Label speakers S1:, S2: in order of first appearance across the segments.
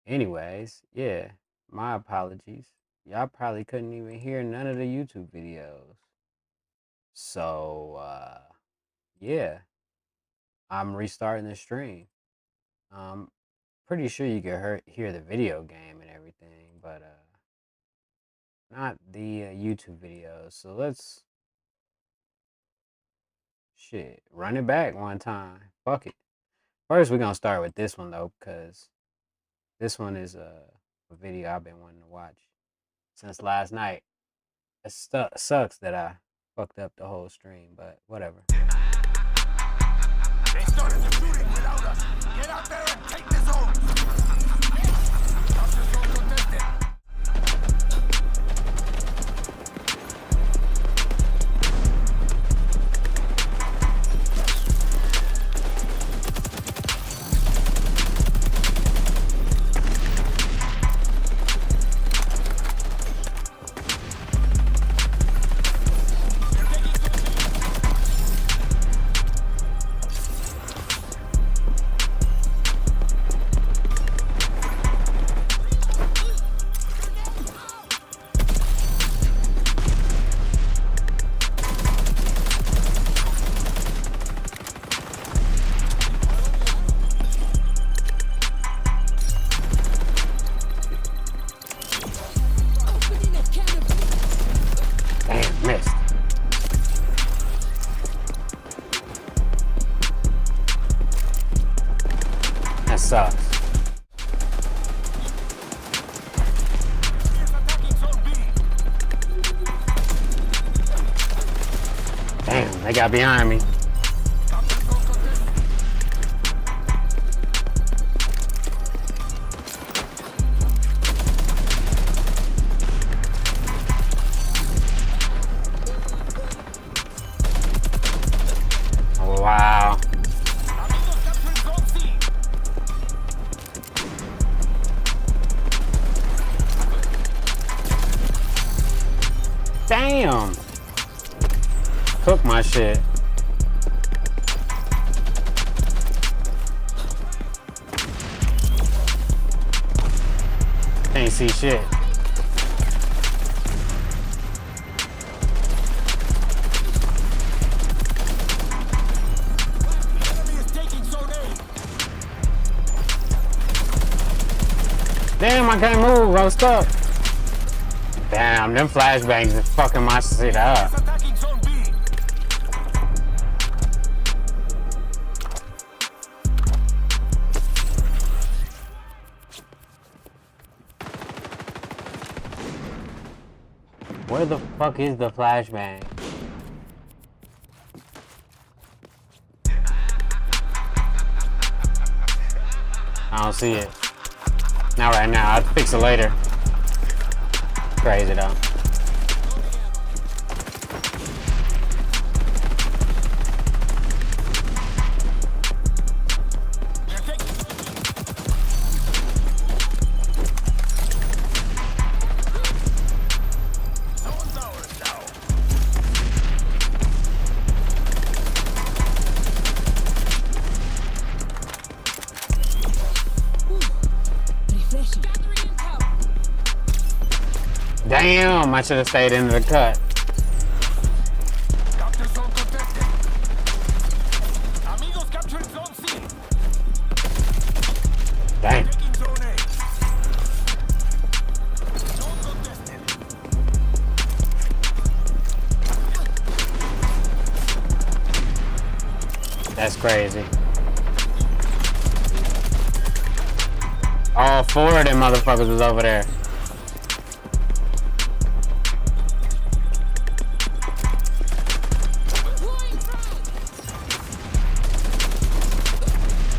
S1: Anyways, yeah, my apologies. Y'all probably couldn't even hear none of the YouTube videos. So, yeah, I'm restarting the stream. Pretty sure you can hear the video game and everything, but not the YouTube videos. So let's run it back one time. Fuck it. First, we're gonna start with this one though, because this one is a video I've been wanting to watch since last night. It sucks that I fucked up the whole stream, but whatever.
S2: They started the shooting without us. Get out there and take the zone. Doctor zone contested.
S1: Damn, missed. That sucks. Damn, they got behind me. Wow. Damn. Cook my shit. Can't see shit. Damn, I can't move. I'm stuck. Damn, them flashbangs is fucking my shit up. Where the fuck is the flashbang? I don't see it. Not right now. I'll fix it later. Crazy though. Damn, I should have stayed into the cut. Dang. That's crazy. All four of them motherfuckers was over there.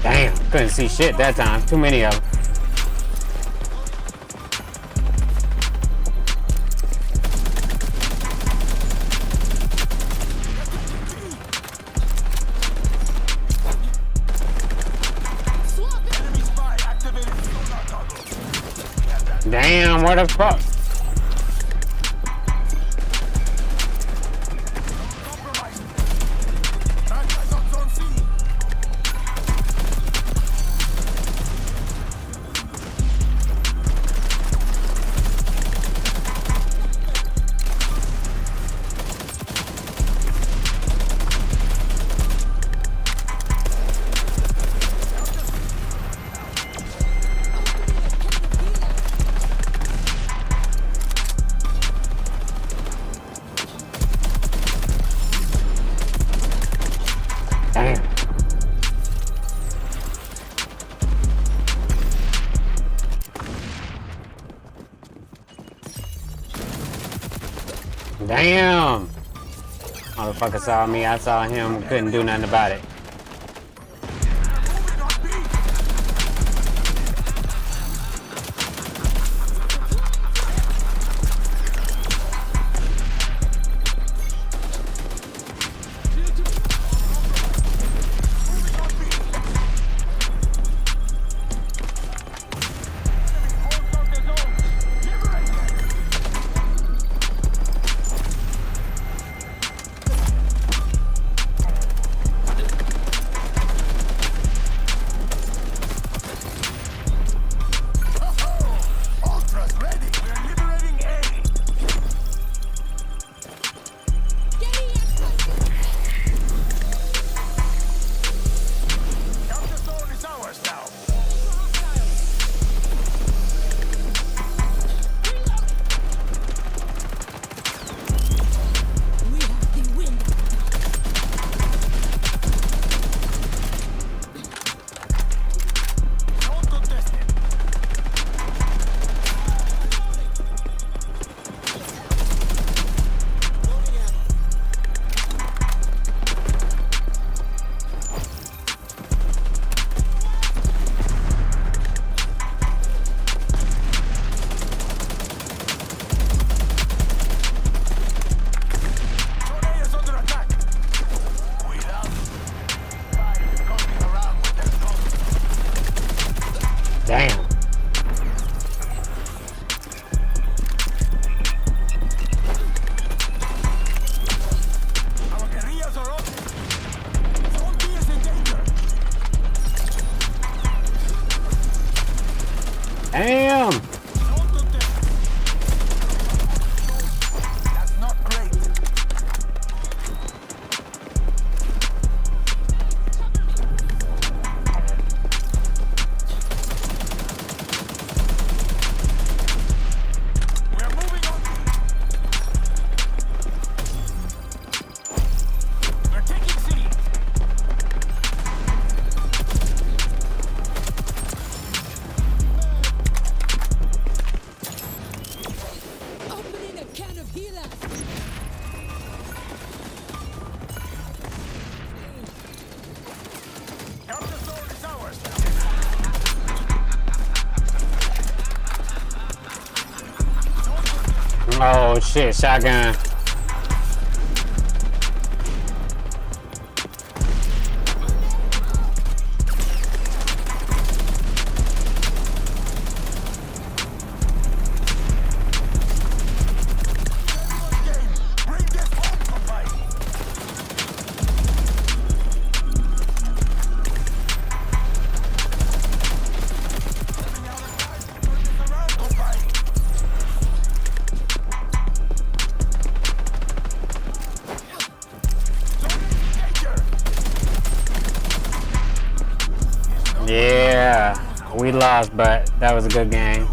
S1: Damn, couldn't see shit that time. Too many of them. Damn, what the fuck? Damn! Motherfucker saw me, I saw him, couldn't do nothing about it.
S2: Moving on B. Ultras ready. We're liberating A. Capture zone is ours now.
S3: We have the wind.
S2: Zone contested. Zone A is under attack. Cuidado. Fire is coming around with their guns.
S1: Damn.
S2: Our guerrillas are up. Zone B is in danger.
S1: Damn!
S2: Zone contested. That's not great. We're moving on. We're taking C.
S3: Opening a can of healers.
S2: Capture zone is ours now.
S1: Oh shit, shotgun.
S2: Game. Bring this home, combine. Running out of time. Turn this around, combine. Zone in danger.
S1: Yeah, we lost, but that was a good game.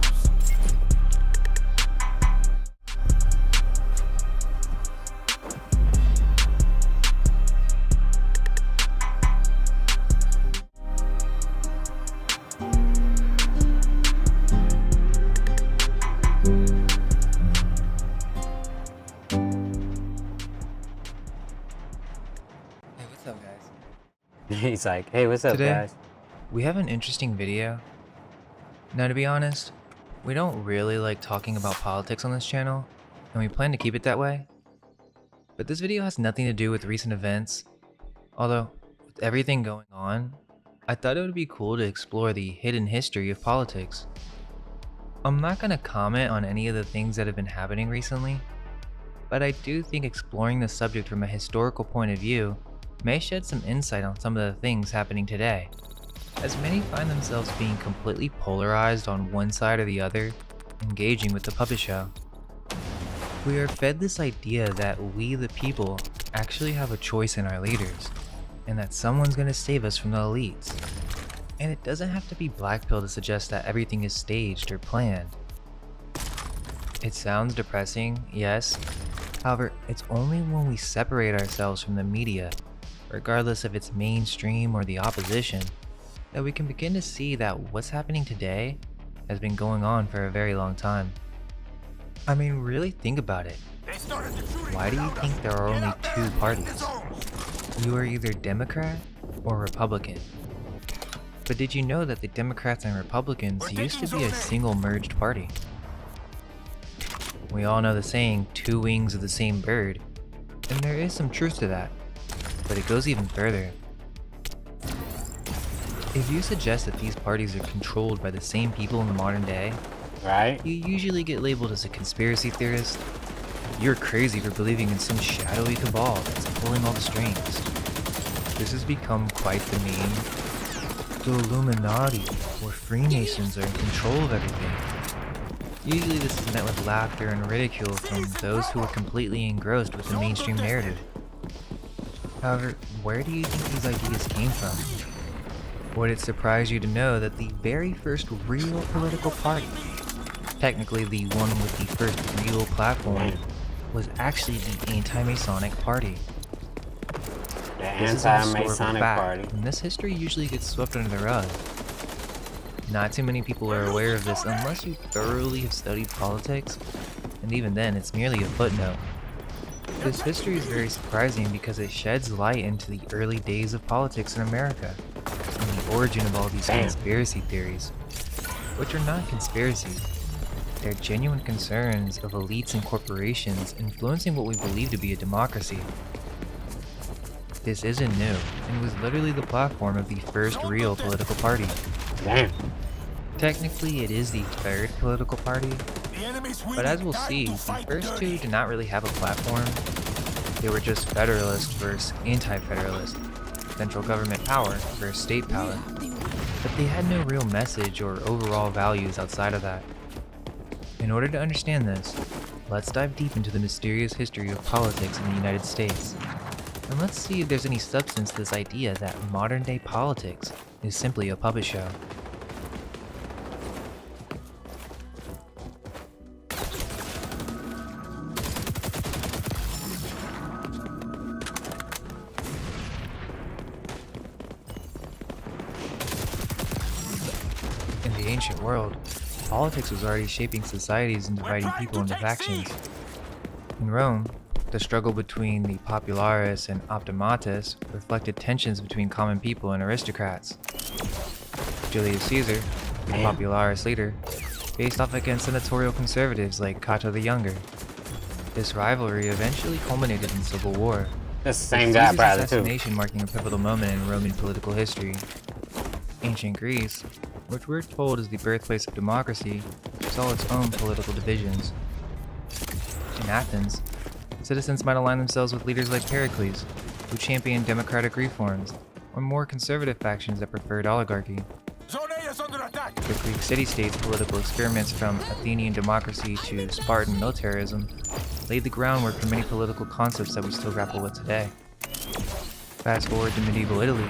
S4: Hey, what's up, guys?
S1: He's like, hey, what's up,
S4: Today-
S1: guys?
S4: We have an interesting video. Now, to be honest, we don't really like talking about politics on this channel, and we plan to keep it that way. But this video has nothing to do with recent events. Although, with everything going on, I thought it would be cool to explore the hidden history of politics. I'm not going to comment on any of the things that have been happening recently, but I do think exploring the subject from a historical point of view may shed some insight on some of the things happening today, as many find themselves being completely polarized on one side or the other, engaging with the puppet show. We are fed this idea that we, the people, actually have a choice in our leaders, and that someone's gonna save us from the elites. And it doesn't have to be blackpill to suggest that everything is staged or planned. It sounds depressing, yes. However, it's only when we separate ourselves from the media, regardless if it's mainstream or the opposition, that we can begin to see that what's happening today has been going on for a very long time. I mean, really think about it.
S2: They started the shooting.
S4: Why do you think there are only two parties? You are either Democrat or Republican. But did you know that the Democrats and Republicans used to be a single merged party? We all know the saying, two wings of the same bird, and there is some truth to that, but it goes even further. If you suggest that these parties are controlled by the same people in the modern day,
S1: Right?
S4: you usually get labeled as a conspiracy theorist. You're crazy for believing in some shadowy cabal that's pulling all the strings. This has become quite the meme. The Illuminati, or Freemasons, are in control of everything. Usually this is met with laughter and ridicule from those who are completely engrossed with the mainstream narrative. However, where do you think these ideas came from? Would it surprise you to know that the very first real political party, technically the one with the first real platform, was actually the Anti-Masonic Party?
S1: The
S4: This is a historical
S1: Anti-Masonic
S4: fact,
S1: Party.
S4: and this history usually gets swept under the rug. Not too many people are aware of this unless you thoroughly have studied politics, and even then it's merely a footnote. This history is very surprising because it sheds light into the early days of politics in America, and the origin of all these
S1: Damn.
S4: conspiracy theories, which are not conspiracies. They're genuine concerns of elites and corporations influencing what we believe to be a democracy. This isn't new, and was literally the platform of the first real political party.
S1: Damn.
S4: Technically, it is the third political party,
S2: The enemy's winning.
S4: but as we'll
S2: Time
S4: see,
S2: to
S4: the
S2: fight
S4: first
S2: dirty.
S4: two did not really have a platform. They were just Federalist versus Anti-Federalist, central government power versus state power, but they had no real message or overall values outside of that. In order to understand this, let's dive deep into the mysterious history of politics in the United States, and let's see if there's any substance to this idea that modern-day politics is simply a puppet show. In the ancient world, politics was already shaping societies and dividing people into factions. In Rome, the struggle between the populares and optimates reflected tensions between common people and aristocrats. Julius Caesar, the
S1: Man.
S4: popularis leader, faced off against senatorial conservatives like Cato the Younger. This rivalry eventually culminated in civil war,
S1: That's the same
S4: with
S1: guy,
S4: Caesar's
S1: probably, too.
S4: assassination marking a pivotal moment in Roman political history. Ancient Greece, which we're told is the birthplace of democracy, saw its own political divisions. In Athens, citizens might align themselves with leaders like Pericles, who championed democratic reforms, or more conservative factions that preferred oligarchy.
S2: Zone A is under attack.
S4: The Greek city-states' political experiments from Athenian democracy to Spartan militarism laid the groundwork for many political concepts that we still grapple with today. Fast forward to medieval Italy,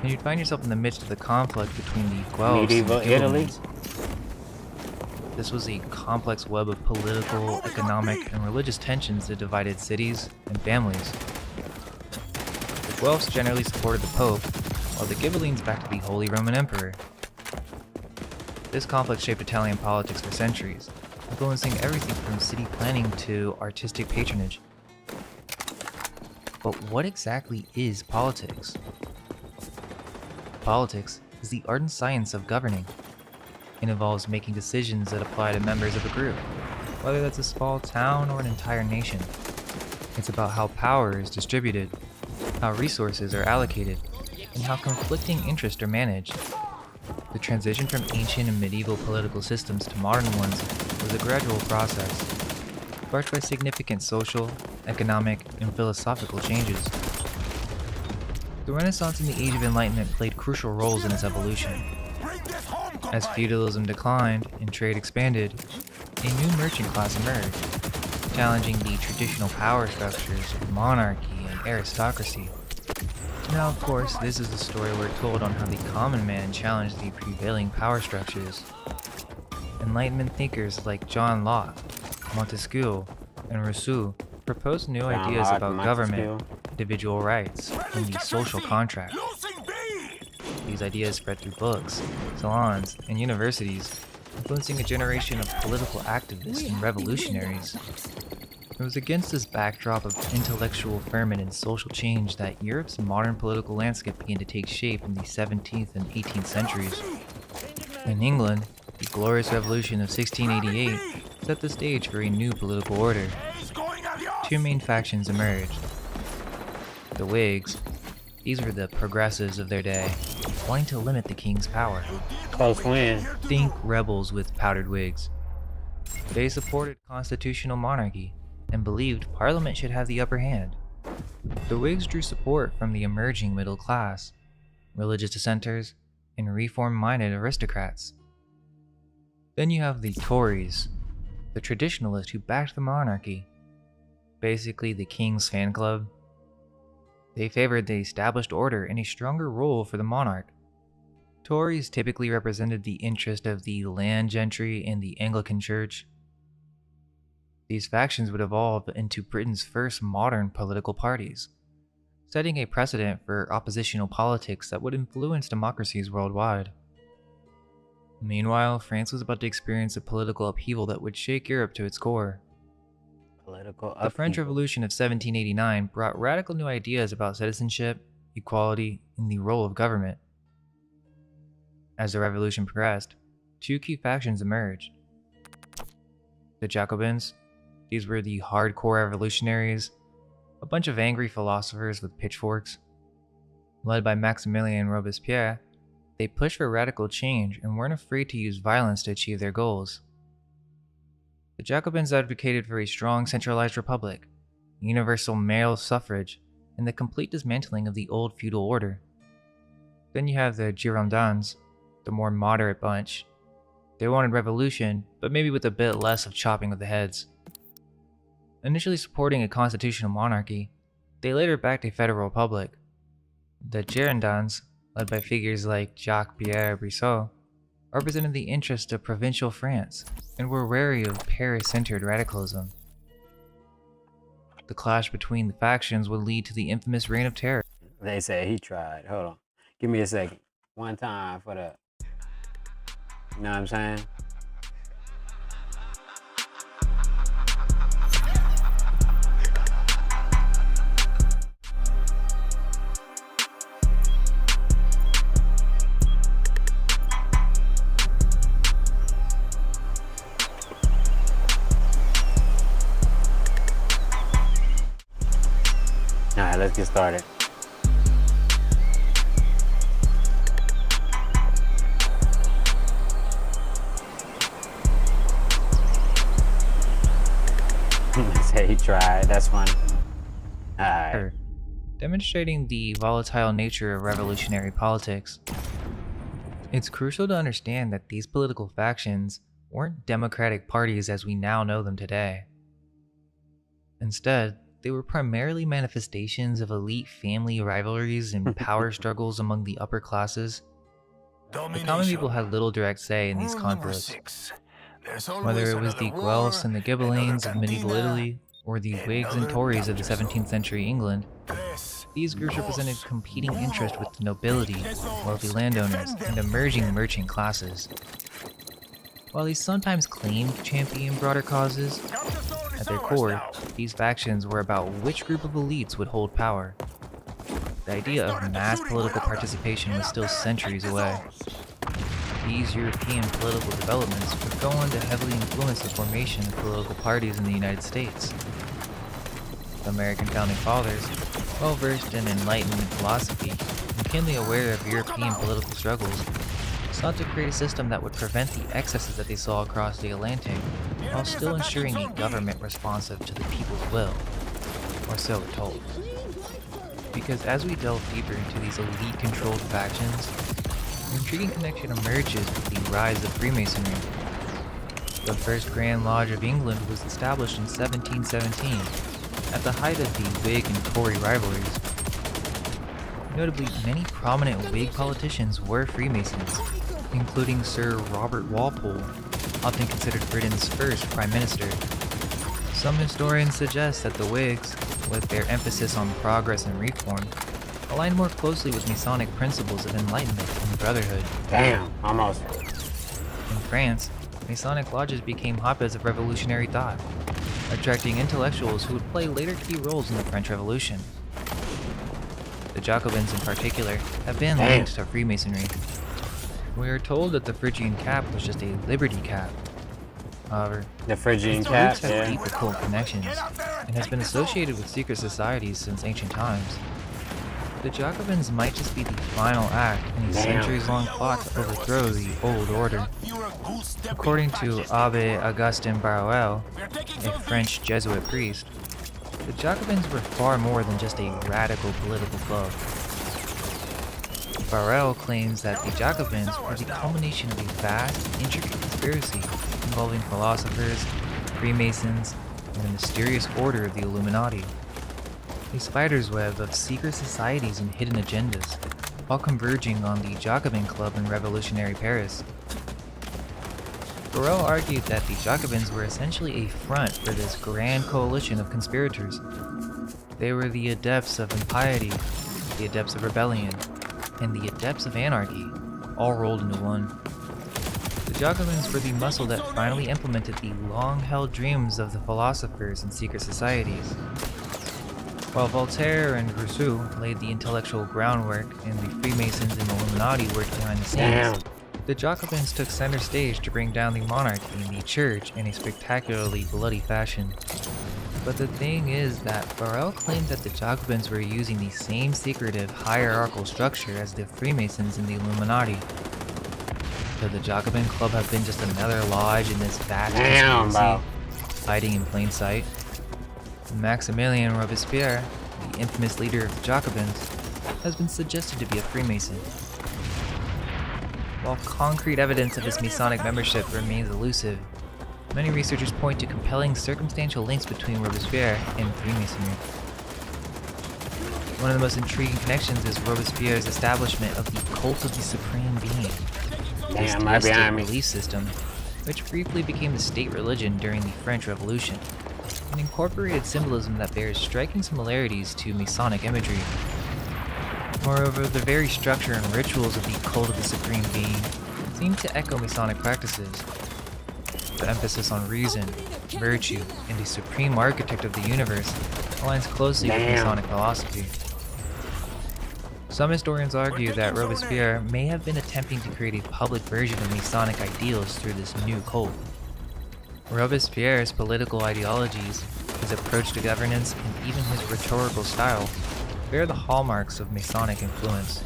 S4: and you'd find yourself in the midst of the conflict between the Guelphs
S1: Medieval
S4: and the
S1: Italy?
S4: Ghibellines. This was a complex web of political, economic, and religious tensions that divided cities and families. The Guelphs generally supported the Pope, while the Ghibellines backed the Holy Roman Emperor. This conflict shaped Italian politics for centuries, influencing everything from city planning to artistic patronage. But what exactly is politics? Politics is the art and science of governing. It involves making decisions that apply to members of a group, whether that's a small town or an entire nation. It's about how power is distributed, how resources are allocated, and how conflicting interests are managed. The transition from ancient and medieval political systems to modern ones was a gradual process, sparked by significant social, economic, and philosophical changes. The Renaissance and the Age of Enlightenment played crucial roles in its evolution.
S2: Bring this home,
S4: As
S2: compadre.
S4: feudalism declined and trade expanded, a new merchant class emerged, challenging the traditional power structures of monarchy and aristocracy. Now, of course, this is the story we're told on how the common man challenged the prevailing power structures. Enlightenment thinkers like John Locke, Montesquieu, and Rousseau proposed new
S1: John
S4: ideas
S1: Locke,
S4: about
S1: Montesquieu.
S4: government, individual rights, and the social contract.
S2: Losing B.
S4: These ideas spread through books, salons, and universities, influencing a generation of political activists and revolutionaries. It was against this backdrop of intellectual ferment and social change that Europe's modern political landscape began to take shape in the 17th and 18th centuries. In England, the Glorious Revolution of 1688 set the stage for a new political order. Two main factions emerged. The Whigs, these were the progressives of their day, wanting to limit the king's power.
S1: Close win.
S4: Think rebels with powdered wigs. They supported constitutional monarchy and believed Parliament should have the upper hand. The Whigs drew support from the emerging middle class, religious dissenters, and reform-minded aristocrats. Then you have the Tories, the traditionalists who backed the monarchy, basically the king's fan club. They favored the established order and a stronger role for the monarch. Tories typically represented the interest of the land gentry and the Anglican Church. These factions would evolve into Britain's first modern political parties, setting a precedent for oppositional politics that would influence democracies worldwide. Meanwhile, France was about to experience a political upheaval that would shake Europe to its core. The French Revolution of 1789 brought radical new ideas about citizenship, equality, and the role of government. As the revolution progressed, two key factions emerged. The Jacobins, these were the hardcore revolutionaries, a bunch of angry philosophers with pitchforks. Led by Maximilien Robespierre, they pushed for radical change and weren't afraid to use violence to achieve their goals. The Jacobins advocated for a strong centralized republic, universal male suffrage, and the complete dismantling of the old feudal order. Then you have the Girondins, the more moderate bunch. They wanted revolution, but maybe with a bit less of chopping of the heads. Initially supporting a constitutional monarchy, they later backed a federal republic. The Girondins, led by figures like Jacques-Pierre Brissot, represented the interests of provincial France and were wary of Paris-centered radicalism. The clash between the factions would lead to the infamous Reign of Terror.
S1: They said he tried. Hold on. Give me a second. One time for the... You know what I'm saying? Alright, let's get started. Say he tried, that's funny. Alright.
S4: Demonstrating the volatile nature of revolutionary politics. It's crucial to understand that these political factions weren't democratic parties as we now know them today. Instead, they were primarily manifestations of elite family rivalries and power struggles among the upper classes. The common people had little direct say in these conflicts. Whether it was the Guelphs and the Ghibellines of medieval Italy, or the Whigs and Tories of the 17th century England, these groups represented competing interests with the nobility, wealthy landowners, and emerging merchant classes. While they sometimes claimed to champion broader causes, at their core, these factions were about which group of elites would hold power. The idea of mass political participation was still centuries away. These European political developments would go on to heavily influence the formation of political parties in the United States. The American founding fathers, well versed in Enlightenment philosophy and keenly aware of European political struggles, sought to create a system that would prevent the excesses that they saw across the Atlantic, while still ensuring a government responsive to the people's will, or so we're told. Because as we delve deeper into these elite-controlled factions, an intriguing connection emerges with the rise of Freemasonry. The first Grand Lodge of England was established in 1717, at the height of the Whig and Tory rivalries. Notably, many prominent Whig politicians were Freemasons, including Sir Robert Walpole, often considered Britain's first Prime Minister. Some historians suggest that the Whigs, with their emphasis on progress and reform, aligned more closely with Masonic principles of enlightenment and brotherhood.
S1: Damn, almost.
S4: In France, Masonic lodges became hotbeds of revolutionary thought. attracting intellectuals who would play later key roles in the French Revolution. The Jacobins in particular have been linked to Freemasonry. We are told that the Phrygian cap was just a liberty cap. However,
S1: The Phrygian
S4: its
S1: cap,
S4: roots have
S1: yeah.
S4: deep occult connections and has been associated with secret societies since ancient times. The Jacobins might just be the final act in a
S1: Damn.
S4: centuries-long plot to overthrow the old order. According to Abbe Augustin Barruel, a French Jesuit priest, the Jacobins were far more than just a radical political club. Barruel claims that the Jacobins were the culmination of a vast, intricate conspiracy involving philosophers, Freemasons, and the mysterious order of the Illuminati. A spider's web of secret societies and hidden agendas, all converging on the Jacobin Club in revolutionary Paris. Barruel argued that the Jacobins were essentially a front for this grand coalition of conspirators. They were the adepts of impiety, the adepts of rebellion, and the adepts of anarchy, all rolled into one. The Jacobins were the muscle that finally implemented the long-held dreams of the philosophers and secret societies. While Voltaire and Rousseau laid the intellectual groundwork and the Freemasons and Illuminati worked behind the scenes,
S1: Damn.
S4: the Jacobins took center stage to bring down the monarchy and the church in a spectacularly bloody fashion. But the thing is that Barruel claimed that the Jacobins were using the same secretive hierarchical structure as the Freemasons and the Illuminati. Could the Jacobin Club have been just another lodge in this vast
S1: Damn,
S4: conspiracy,
S1: bro.
S4: hiding in plain sight? Maximilien Robespierre, the infamous leader of the Jacobins, has been suggested to be a Freemason. While concrete evidence of his Masonic membership remains elusive, many researchers point to compelling circumstantial links between Robespierre and Freemasonry. One of the most intriguing connections is Robespierre's establishment of the Cult of the Supreme Being, this
S1: Damn, right
S4: theistic
S1: behind me.
S4: belief system, which briefly became the state religion during the French Revolution, and incorporated symbolism that bears striking similarities to Masonic imagery. Moreover, the very structure and rituals of the Cult of the Supreme Being seem to echo Masonic practices. The emphasis on reason, virtue, and the supreme architect of the universe aligns closely with
S1: Damn.
S4: Masonic philosophy. Some historians argue that Robespierre may have been attempting to create a public version of Masonic ideals through this new cult. Robespierre's political ideologies, his approach to governance, and even his rhetorical style bear the hallmarks of Masonic influence.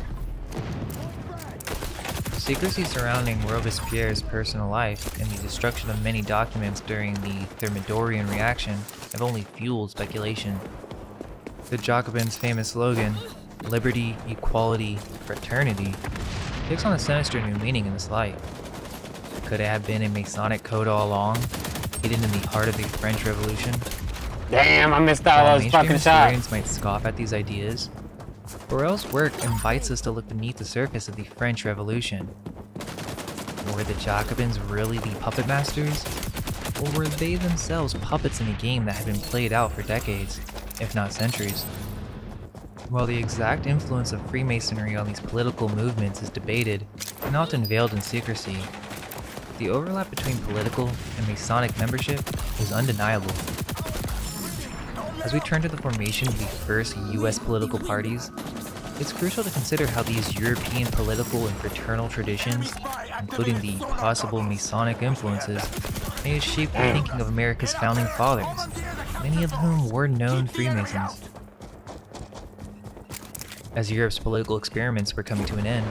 S4: The secrecy surrounding Robespierre's personal life and the destruction of many documents during the Thermidorian reaction have only fueled speculation. The Jacobins' famous slogan, "Liberty, Equality, Fraternity," takes on a sinister new meaning in this light. Could it have been a Masonic code all along, hidden in the heart of the French Revolution?
S1: Damn, I missed all
S4: While
S1: those
S4: mainstream
S1: fucking
S4: historians
S1: shots.
S4: might scoff at these ideas, Barruel's work invites us to look beneath the surface of the French Revolution. Were the Jacobins really the puppet masters? Or were they themselves puppets in a game that had been played out for decades, if not centuries? While the exact influence of Freemasonry on these political movements is debated and often veiled in secrecy, the overlap between political and Masonic membership is undeniable. As we turn to the formation of the first US political parties, it's crucial to consider how these European political and fraternal traditions, including the possible Masonic influences, may have shaped the thinking of America's founding fathers, many of whom were known Freemasons. As Europe's political experiments were coming to an end,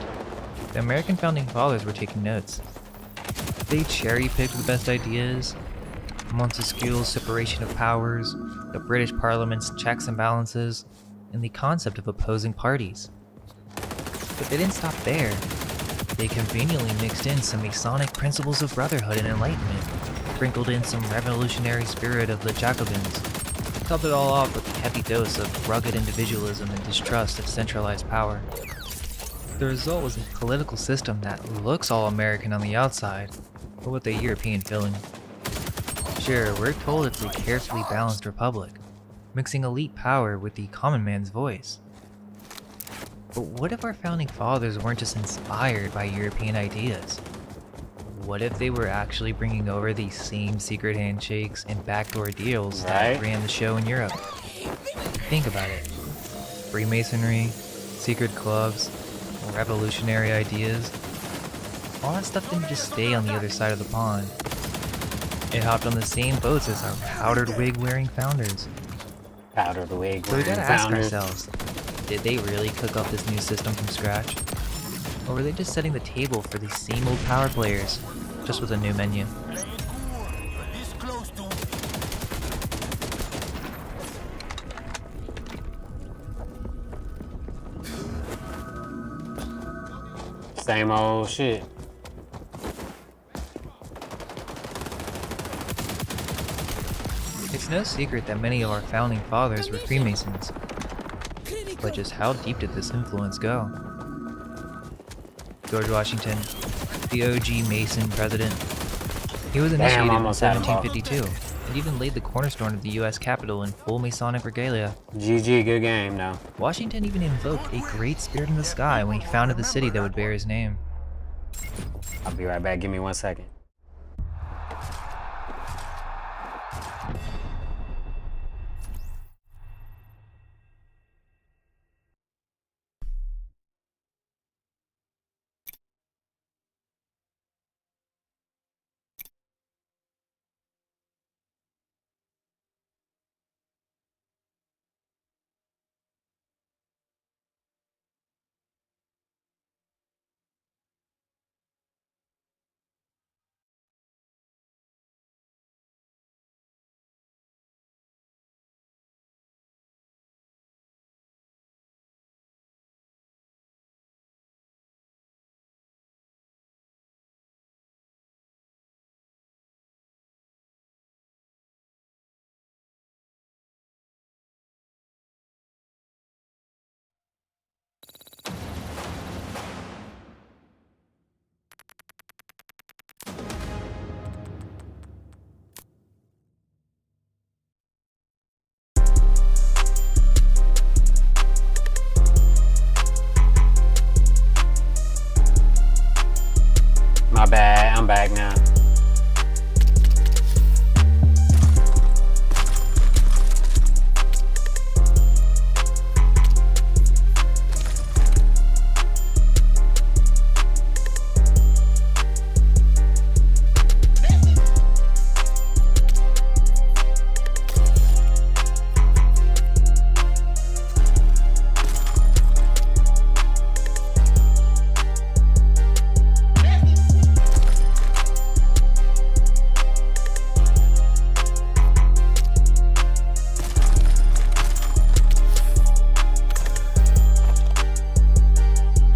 S4: the American founding fathers were taking notes. They cherry-picked the best ideas, Montesquieu's separation of powers, the British Parliament's checks and balances, and the concept of opposing parties. But they didn't stop there. They conveniently mixed in some Masonic principles of brotherhood and enlightenment, sprinkled in some revolutionary spirit of the Jacobins, topped it all off with a heavy dose of rugged individualism and distrust of centralized power. The result was a political system that looks all American on the outside, but with a European feeling. Sure, we're told it's a carefully balanced republic, mixing elite power with the common man's voice. But what if our founding fathers weren't just inspired by European ideas? what if they were actually bringing over these same secret handshakes and backdoor deals that
S1: Right.
S4: ran the show in Europe? Think about it. Freemasonry, secret clubs, revolutionary ideas. All that stuff didn't just stay on the other side of the pond. It hopped on the same boats as our powdered wig wearing founders.
S1: Powder the wig.
S4: So we gotta ask
S1: founders.
S4: ourselves, did they really cook up this new system from scratch? Or were they just setting the table for these same old power players, just with a new menu?
S2: Playing cool, but this close to
S1: Same old shit.
S4: It's no secret that many of our founding fathers were Freemasons,
S3: Critical.
S4: but just how deep did this influence go? George Washington, the OG Mason president. He was initiated in
S1: almost had him off.
S4: 1752 and even laid the cornerstone of the US Capitol in full Masonic regalia.
S1: GG, good game though.
S4: Washington even invoked a great spirit in the sky when he founded the city that would bear his name.
S1: I'll be right back. Give me 1 second. My bad. I'm back now.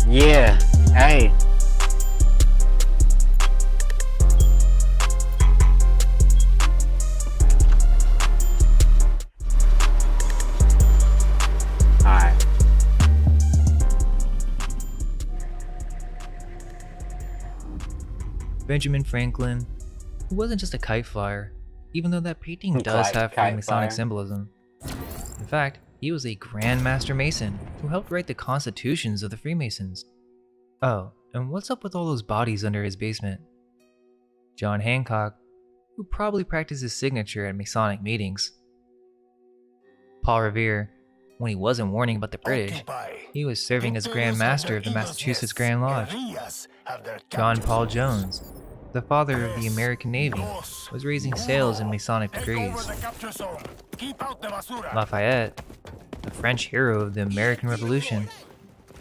S1: Yeah. Hey. Alright.
S4: Benjamin Franklin, who wasn't just a kite flyer, even though that painting does have
S1: Kite
S4: Freemasonic
S1: flyer.
S4: symbolism. In fact, he was a Grand Master Mason who helped write the constitutions of the Freemasons. Oh, and what's up with all those bodies under his basement? John Hancock, who probably practiced his signature at Masonic meetings. Paul Revere, when he wasn't warning about the British,
S2: occupy.
S4: he was serving as Grand Master of the Massachusetts Grand Lodge.
S2: Guerrillas have their
S4: John Paul
S2: capitals.
S4: Jones, the father of the American Navy, was raising sails in Masonic
S2: Take
S4: degrees.
S2: over the capture zone. Keep out the basura.
S4: Lafayette, the French hero of the American Revolution,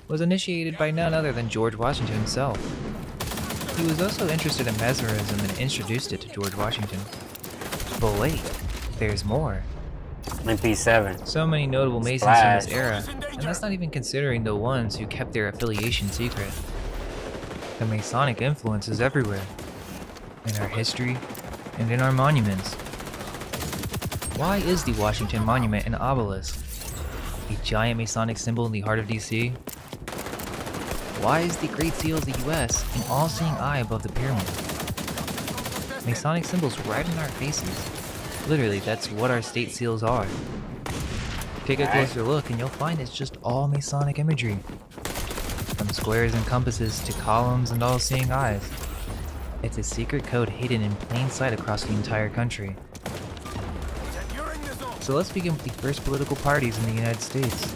S4: was initiated by none other than George Washington himself. He was also interested in mesmerism and introduced it to George Washington. But wait, there's more.
S1: MP7.
S4: So many notable Masons from this
S1: Splash.
S4: era, and that's not even considering the ones who kept their affiliation secret. The Masonic influence is everywhere, in our history and in our monuments. Why is the Washington Monument an obelisk? A giant Masonic symbol in the heart of DC? Why is the Great Seal of the US an all-seeing eye above the pyramid? Masonic symbols right in our faces. Literally, that's what our state seals are. Take a closer look and you'll find it's just all Masonic imagery. From squares and compasses to columns and all-seeing eyes. It's a secret code hidden in plain sight across the entire country.
S2: Securing the zone.
S4: So let's begin with the first political parties in the United States.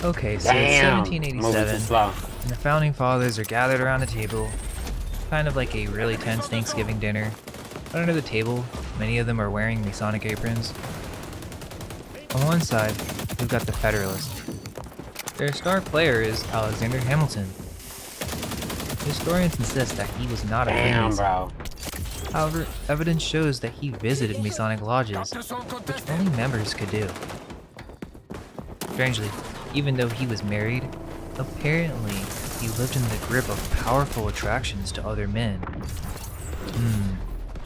S4: Okay, so
S1: Damn.
S4: it's
S1: Moving too
S4: 1787,
S1: slow.
S4: and the founding fathers are gathered around a table, kind of like a really tense Thanksgiving dinner. But under the table, many of them are wearing Masonic aprons. On one side, we've got the Federalists. Their star player is Alexander Hamilton. Historians insist that he was not a
S1: Damn,
S4: Freemason.
S1: bro.
S4: However, evidence shows that he visited Masonic lodges,
S2: The zone
S4: which
S2: contested.
S4: only members could do. Strangely, even though he was married, apparently he lived in the grip of powerful attractions to other men.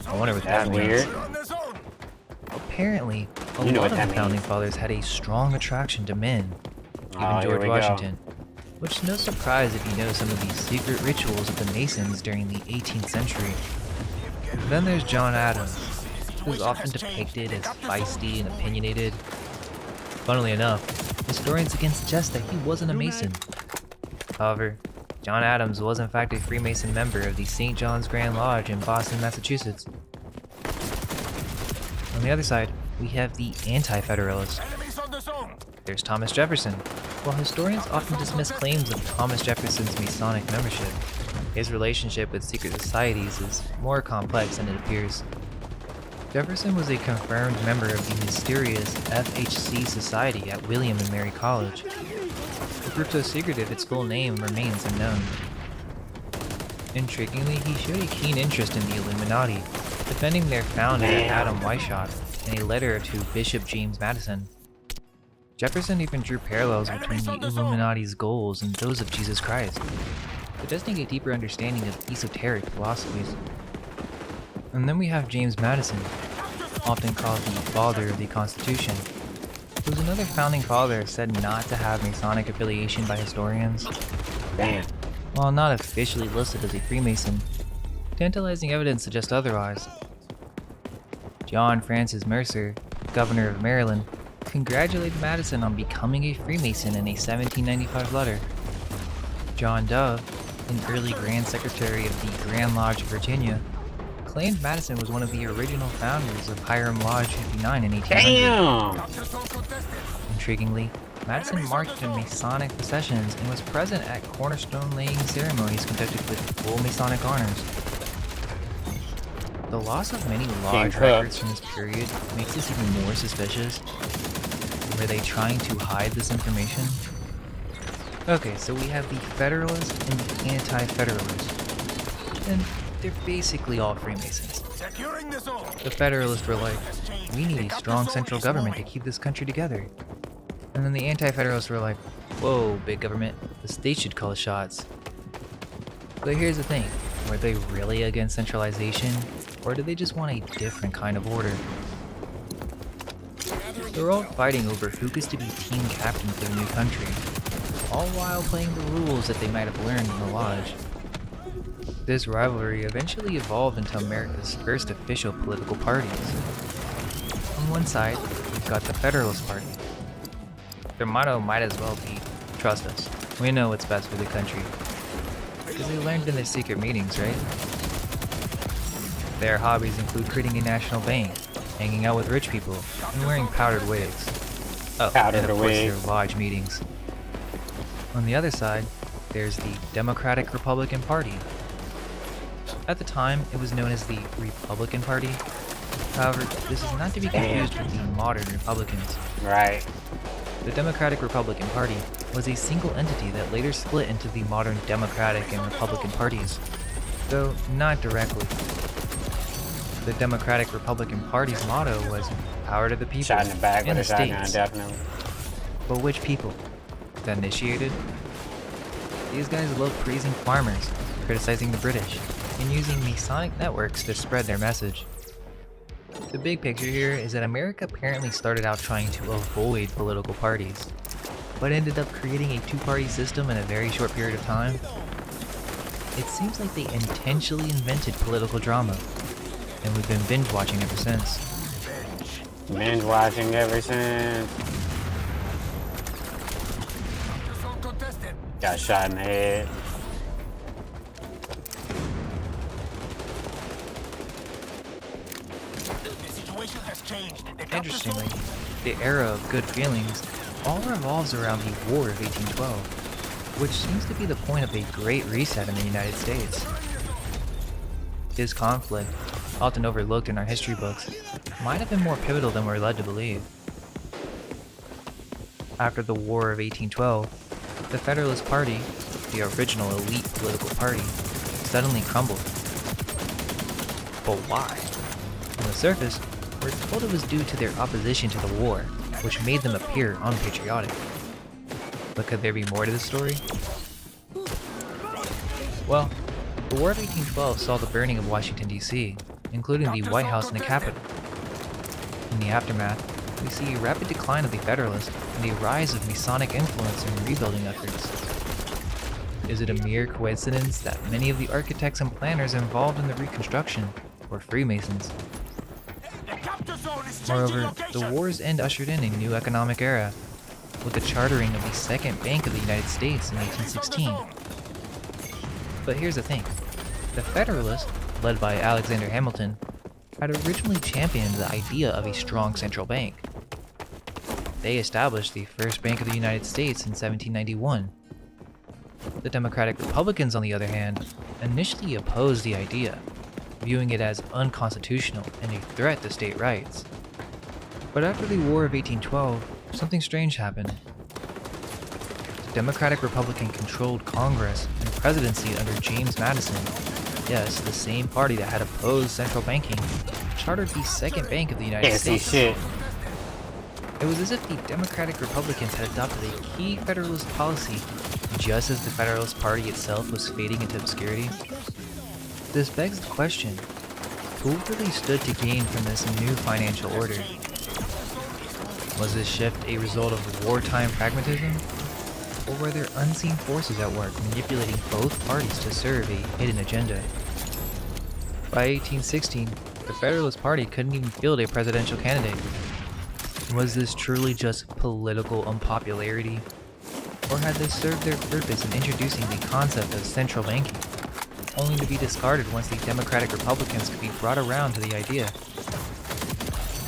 S4: I wonder what that
S1: That's
S4: means.
S1: weird.
S2: We're on the zone.
S4: Apparently, a
S1: You know
S4: lot
S1: what
S4: of
S1: that
S4: the founding
S1: means.
S4: fathers had a strong attraction to men, even
S1: Oh, here
S4: George
S1: we go.
S4: Washington. Which is no surprise if you know some of these secret rituals of the Masons during the 18th century. Then there's John Adams, who's often depicted as feisty and opinionated. Funnily enough, historians again suggest that he wasn't a Mason. However, John Adams was in fact a Freemason member of the St. John's Grand Lodge in Boston, Massachusetts. On the other side, we have the Anti-Federalists.
S2: Enemies on the zone.
S4: There's Thomas Jefferson. While historians often dismiss claims of Thomas Jefferson's Masonic membership, his relationship with secret societies is more complex than it appears. Jefferson was a confirmed member of the mysterious FHC Society at William and Mary College. The group so secretive its full name remains unknown. Intriguingly, he showed a keen interest in the Illuminati, defending their founder Adam Weishaupt in a letter to Bishop James Madison. Jefferson even drew parallels between the Illuminati's goals and those of Jesus Christ, suggesting a deeper understanding of esoteric philosophies. And then we have James Madison, often called the father of the Constitution, who was another founding father said not to have Masonic affiliation by historians.
S1: Damn.
S4: While not officially listed as a Freemason, tantalizing evidence suggests otherwise. John Francis Mercer, governor of Maryland, congratulated Madison on becoming a Freemason in a 1795 letter. John Dove, an early Grand Secretary of the Grand Lodge of Virginia, claimed Madison was one of the original founders of Hiram Lodge 59 in 1800.
S1: Damn.
S2: The zone contested.
S4: Intriguingly, Madison marched in Masonic processions and was present at cornerstone laying ceremonies conducted with full Masonic honors. The loss of many lodge
S1: cooked.
S4: records from this period makes this even more suspicious. Were they trying to hide this information? Okay, so we have the Federalists and the Anti-Federalists. And they're basically all Freemasons.
S2: Securing the zone.
S4: The Federalists were like, we need a strong central government to keep this country together. And then the Anti-Federalists were like, whoa, big government, the state should call the shots. But here's the thing, were they really against centralization, or did they just want a different kind of order? They're all fighting over who gets to be team captain for the new country, all while playing the rules that they might have learned in the lodge. This rivalry eventually evolved into America's first official political parties. On one side, we've got the Federalist Party. Their motto might as well be, trust us, we know what's best for the country. Because they learned in their secret meetings, right? Their hobbies include creating a national bank, hanging out with rich people, and wearing powdered wigs. Oh,
S1: Powdered
S4: and of course their
S1: wigs.
S4: lodge meetings. On the other side, there's the Democratic Republican Party. At the time, it was known as the Republican Party. However, this is not to be confused with the modern Republicans.
S1: Right.
S4: The Democratic Republican Party was a single entity that later split into the modern Democratic and Republican parties, though not directly. The Democratic Republican Party's motto was power to the people
S1: Shot in the back
S4: and
S1: with
S4: the
S1: a shotgun,
S4: states.
S1: definitely.
S4: But which people? The initiated? These guys love praising farmers, criticizing the British, and using Masonic networks to spread their message. The big picture here is that America apparently started out trying to avoid political parties, but ended up creating a two-party system in a very short period of time. It seems like they intentionally invented political drama, and we've been binge-watching ever since.
S1: Binge watching ever since.
S2: The zone contested.
S1: Got shot in the head.
S2: changed. They kept us
S4: Interestingly,
S2: all-
S4: the era of good feelings all revolves around the War of 1812, which seems to be the point of a great reset in the United States. This conflict, often overlooked in our history books, might have been more pivotal than we're led to believe. After the War of 1812, the Federalist Party, the original elite political party, suddenly crumbled. But why? On the surface, we're told it was due to their opposition to the war, which made them appear unpatriotic. But could there be more to the story? Well, the War of 1812 saw the burning of Washington, D.C., including the White House and the Capitol. In the aftermath, we see a rapid decline of the Federalists and a rise of Masonic influence in rebuilding efforts. Is it a mere coincidence that many of the architects and planners involved in the Reconstruction were Freemasons?
S2: The capture zone is changing
S4: Moreover,
S2: location.
S4: the war's end ushered in a new economic era, with the chartering of the Second Bank of the United States in 1816. But here's the thing. The Federalists, led by Alexander Hamilton, had originally championed the idea of a strong central bank. They established the first Bank of the United States in 1791. The Democratic Republicans, on the other hand, initially opposed the idea, viewing it as unconstitutional and a threat to state rights. But after the War of 1812, something strange happened. The Democratic Republican controlled Congress and presidency under James Madison. Yes, the same party that had opposed central banking, chartered the Second Bank of the United
S1: Can't see
S4: States.
S1: shit.
S4: It was as if the Democratic Republicans had adopted a key Federalist policy just as the Federalist Party itself was fading into obscurity. This begs the question, who really stood to gain from this new financial order? Was this shift a result of wartime pragmatism? Or were there unseen forces at work manipulating both parties to serve a hidden agenda? By 1816, the Federalist Party couldn't even field a presidential candidate. Was this truly just political unpopularity? Or had they served their purpose in introducing the concept of central banking, only to be discarded once the Democratic Republicans could be brought around to the idea?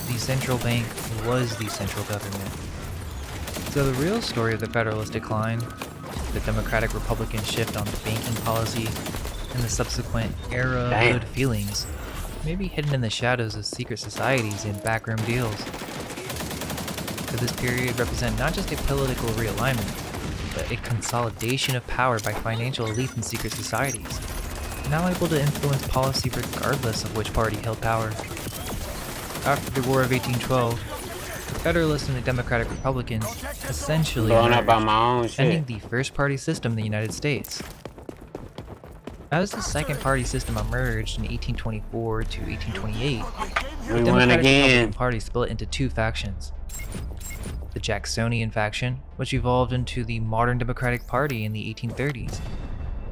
S4: The central bank was the central government. So the real story of the Federalist decline, the Democratic Republican shift on banking policy, and the subsequent era of
S1: Damn.
S4: good feelings may be hidden in the shadows of secret societies and backroom deals. Could this period represent not just a political realignment, but a consolidation of power by financial elites and secret societies, now able to influence policy regardless of which party held power? After the War of 1812, the Federalists and the Democratic Republicans essentially
S1: Blowing up by
S4: merged,
S1: my own
S4: ending
S1: shit.
S4: the first party system in the United States. As the second party system emerged in 1824 to 1828,
S1: We
S4: the
S1: win
S4: Democratic
S1: again.
S4: Republican Party split into two factions. The Jacksonian faction, which evolved into the modern Democratic Party in the 1830s,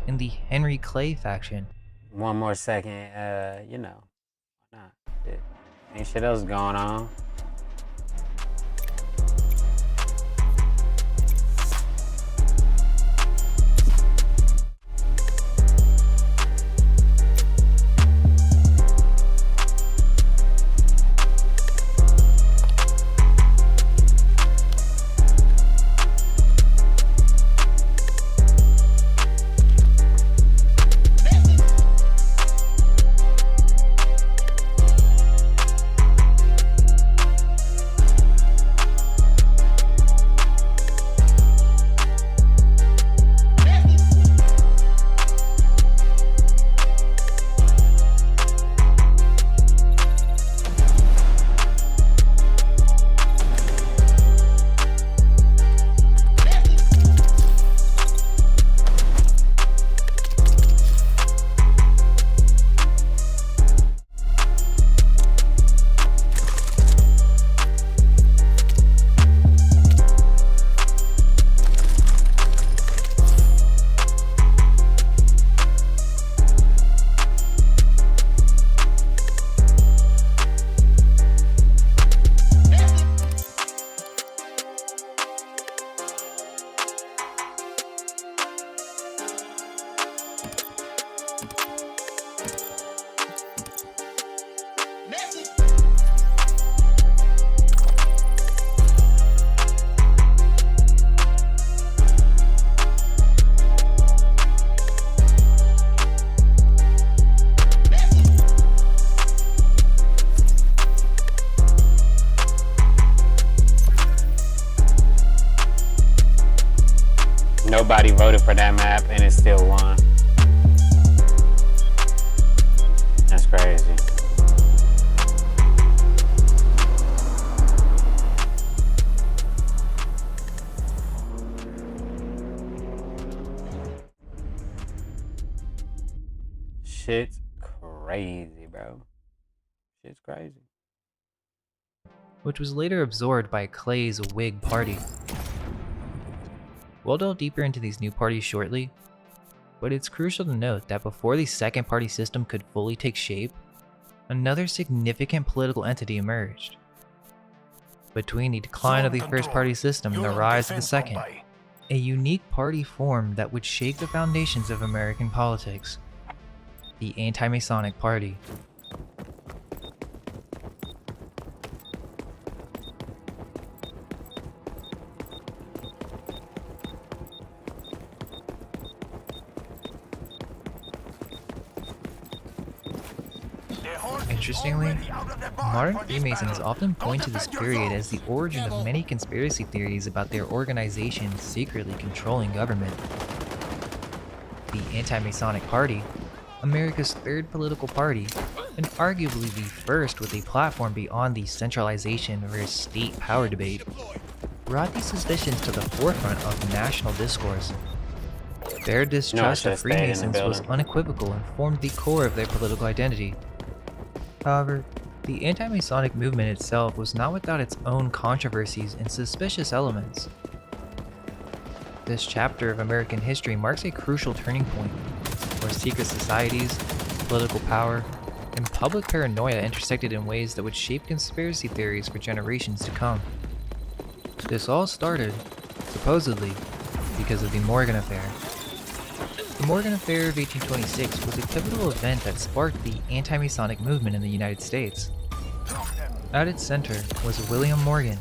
S4: and the Henry Clay faction.
S1: One more second, you know, why not? Shit. Ain't shit else going on. nobody voted for that map and it still won. That's crazy. Shit's crazy, bro. Shit's crazy.
S4: which was later absorbed by Clay's Whig Party. We'll delve deeper into these new parties shortly, but it's crucial to note that before the second party system could fully take shape, another significant political entity emerged. Between the decline of the first party system and the rise of the second, a unique party formed that would shake the foundations of American politics: the Anti-Masonic Party. Interestingly, modern Freemasons often point to this period as the origin of many conspiracy theories about their organization secretly controlling government. The Anti-Masonic Party, America's third political party, and arguably the first with a platform beyond the centralization versus state power debate, brought these suspicions to the forefront of national discourse. Their distrust of Freemasons was unequivocal and formed the core of their political identity. However, the anti-Masonic movement itself was not without its own controversies and suspicious elements. This chapter of American history marks a crucial turning point, where secret societies, political power, and public paranoia intersected in ways that would shape conspiracy theories for generations to come. This all started, supposedly, because of the Morgan Affair. The Morgan Affair of 1826 was a pivotal event that sparked the anti-Masonic movement in the United States. At its center was William Morgan,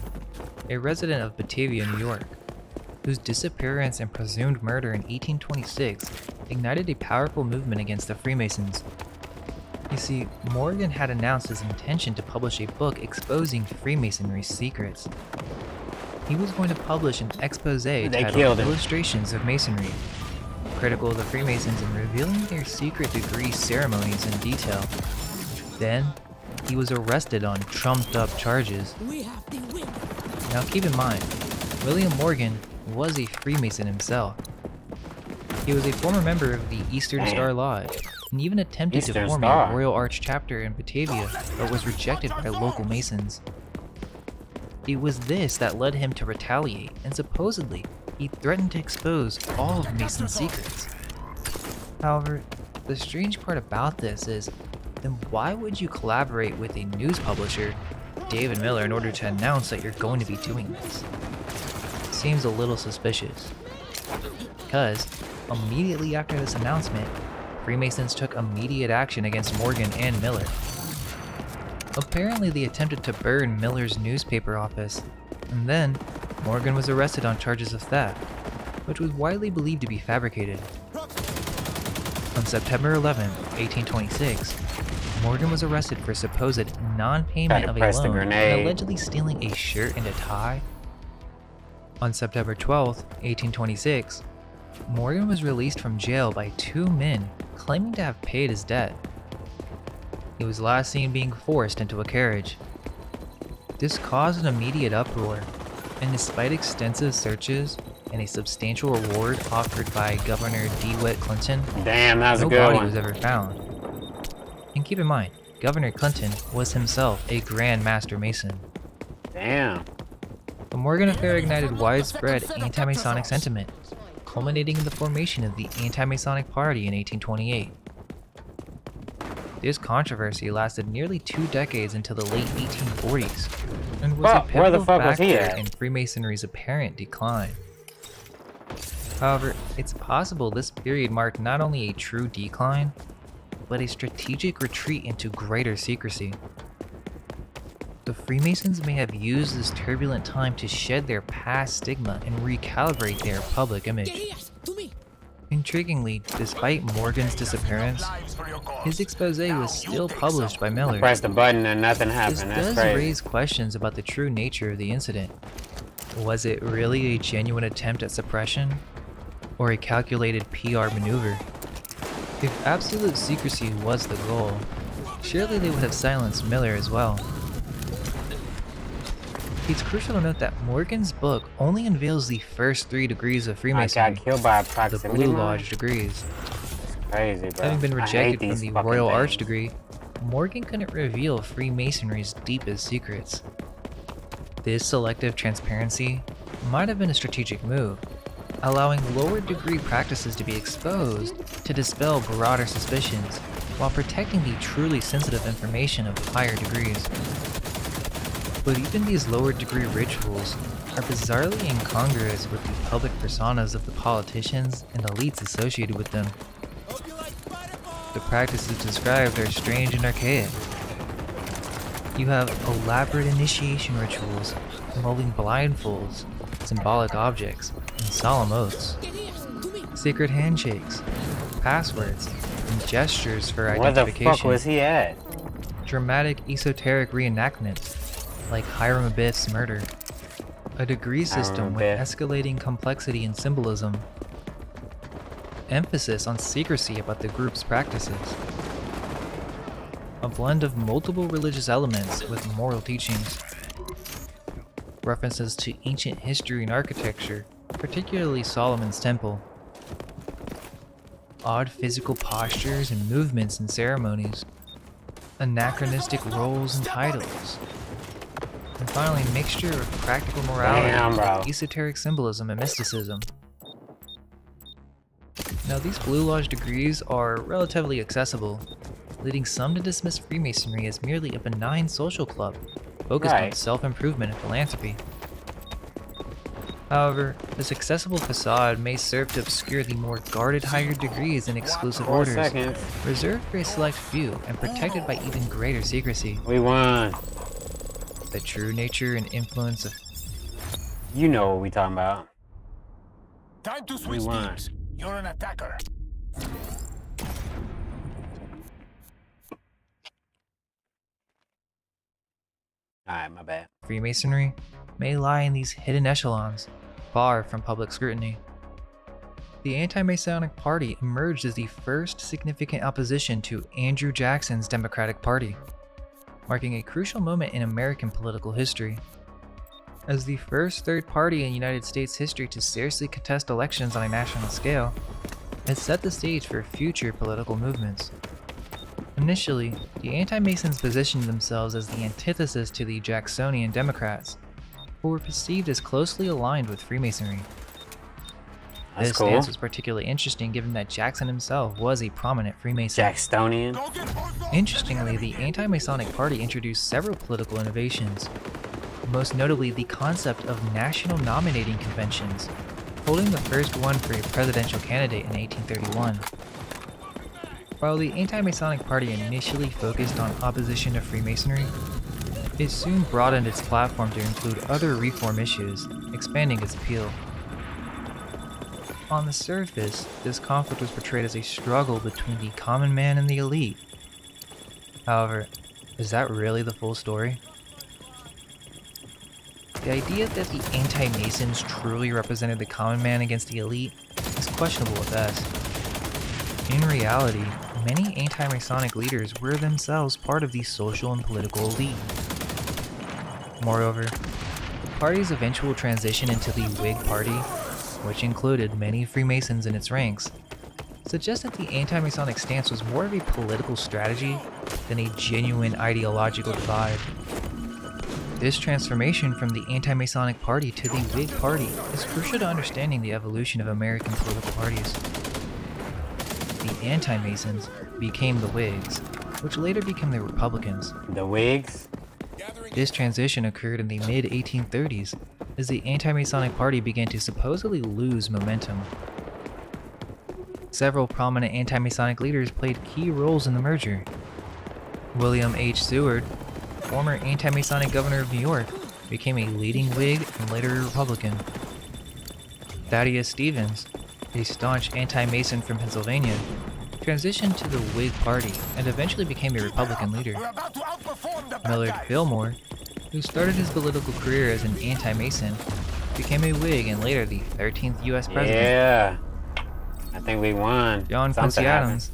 S4: a resident of Batavia, New York, whose disappearance and presumed murder in 1826 ignited a powerful movement against the Freemasons. You see, Morgan had announced his intention to publish a book exposing Freemasonry's secrets. He was going to publish an expose titled Illustrations of Masonry, critical of the Freemasons and revealing their secret degree ceremonies in detail. Then, he was arrested on trumped-up charges.
S3: We have the win.
S4: Now keep in mind, William Morgan was a Freemason himself. He was a former member of the Eastern Star Lodge, and even attempted to form a Royal Arch chapter in Batavia, but was rejected by local Masons. It was this that led him to retaliate, and supposedly, he threatened to expose all of Mason's secrets. However, the strange part about this is, then why would you collaborate with a news publisher, David Miller, in order to announce that you're going to be doing this? Seems a little suspicious. Because, immediately after this announcement, Freemasons took immediate action against Morgan and Miller. Apparently they attempted to burn Miller's newspaper office, and then Morgan was arrested on charges of theft, which was widely believed to be fabricated. On September 11, 1826, Morgan was arrested for supposed non-payment of a loan and allegedly stealing a shirt and a tie. On September 12, 1826, Morgan was released from jail by two men claiming to have paid his debt. He was last seen being forced into a carriage. This caused an immediate uproar, and despite extensive searches and a substantial reward offered by Governor DeWitt Clinton, no body was ever found. And keep in mind, Governor Clinton was himself a Grand Master Mason.
S1: Damn.
S4: The Morgan Affair ignited widespread anti-Masonic sentiment, culminating in the formation of the Anti-Masonic Party in 1828. This controversy lasted nearly 2 decades into the late 1840s, and was a pivotal factor in Freemasonry's apparent decline. However, it's possible this period marked not only a true decline, but a strategic retreat into greater secrecy. The Freemasons may have used this turbulent time to shed their past stigma and recalibrate their public image. Intriguingly, despite Morgan's disappearance, his expose was still published by Miller.
S1: Press the button and nothing happened.
S4: This does raise questions about the true nature of the incident. Was it really a genuine attempt at suppression? or a calculated PR maneuver. If absolute secrecy was the goal, surely they would have silenced Miller as well. It's crucial to note that Morgan's book only unveils the first 3 degrees of
S1: I
S4: Freemasonry,
S1: got killed by a
S4: the
S1: proximity
S4: Blue
S1: mine?
S4: Lodge degrees.
S1: Crazy, bro.
S4: Having been
S1: I hate
S4: rejected from
S1: these
S4: the
S1: fucking
S4: Royal Arch
S1: things.
S4: degree, Morgan couldn't reveal Freemasonry's deepest secrets. This selective transparency might have been a strategic move, allowing lower degree practices to be exposed to dispel broader suspicions while protecting the truly sensitive information of higher degrees. But even these lower degree rituals are bizarrely incongruous with the public personas of the politicians and elites associated with them. The practices described are strange and archaic. You have elaborate initiation rituals involving blindfolds, symbolic objects, and solemn oaths,
S3: Get here, to me.
S4: secret handshakes, passwords, and gestures for
S1: Where the fuck
S4: identification.
S1: was he at?
S4: Dramatic esoteric reenactments, like Hiram Abiff's murder. A degree system with
S1: Abiff.
S4: escalating complexity and symbolism. Emphasis on secrecy about the group's practices. A blend of multiple religious elements with moral teachings. References to ancient history and architecture, particularly Solomon's Temple. Odd physical postures and movements in ceremonies. Anachronistic roles and titles. And finally, a mixture of practical morality
S1: Damn, bro.
S4: with esoteric symbolism and mysticism. Now, these Blue Lodge degrees are relatively accessible, leading some to dismiss Freemasonry as merely a benign social club focused on
S1: Right.
S4: self-improvement and philanthropy. However, this accessible facade may serve to obscure the more guarded higher degrees and exclusive
S1: 4
S4: orders,
S1: seconds.
S4: reserved for a select few and protected by even greater secrecy.
S1: We won.
S4: The true nature and influence of
S1: You know what we talking about.
S2: Time to switch
S1: won.
S2: teams. You're an attacker.
S1: Alright, my bad.
S4: Freemasonry may lie in these hidden echelons, far from public scrutiny. The Anti-Masonic Party emerged as the first significant opposition to Andrew Jackson's Democratic Party, marking a crucial moment in American political history. As the first third party in United States history to seriously contest elections on a national scale, it set the stage for future political movements. Initially, the Anti-Masons positioned themselves as the antithesis to the Jacksonian Democrats, who were perceived as closely aligned with Freemasonry.
S1: That's
S4: This
S1: cool.
S4: stance was particularly interesting given that Jackson himself was a prominent Freemason.
S1: Jackstonian.
S2: Go get Bozo!
S4: Interestingly, the Anti-Masonic Party introduced several political innovations, most notably the concept of national nominating conventions, holding the first one for a presidential candidate in 1831. While the Anti-Masonic Party initially focused on opposition to Freemasonry, it soon broadened its platform to include other reform issues, expanding its appeal. On the surface, this conflict was portrayed as a struggle between the common man and the elite. However, is that really the full story? The idea that the anti-Masons truly represented the common man against the elite is questionable at best. In reality, many anti-Masonic leaders were themselves part of the social and political elite. Moreover, the party's eventual transition into the Whig Party, which included many Freemasons in its ranks, suggests that the anti-Masonic stance was more of a political strategy than a genuine ideological divide. This transformation from the anti-Masonic Party to the Whig Party is crucial to understanding the evolution of American political parties. The anti-Masons became the Whigs, which later became the Republicans.
S1: The Whigs.
S4: This transition occurred in the mid-1830s as the anti-Masonic Party began to supposedly lose momentum. Several prominent anti-Masonic leaders played key roles in the merger. William H. Seward, former anti-Masonic governor of New York, became a leading Whig and later a Republican. Thaddeus Stevens, a staunch anti-Mason from Pennsylvania, transitioned to the Whig Party and eventually became a Republican leader.
S2: We're about to outperform the bad
S4: Millard
S2: guys.
S4: Fillmore, who started his political career as an anti-Mason, became a Whig and later the 13th U.S. president.
S1: Yeah. I think we won.
S4: John Quincy
S1: Something happened.
S4: Adams,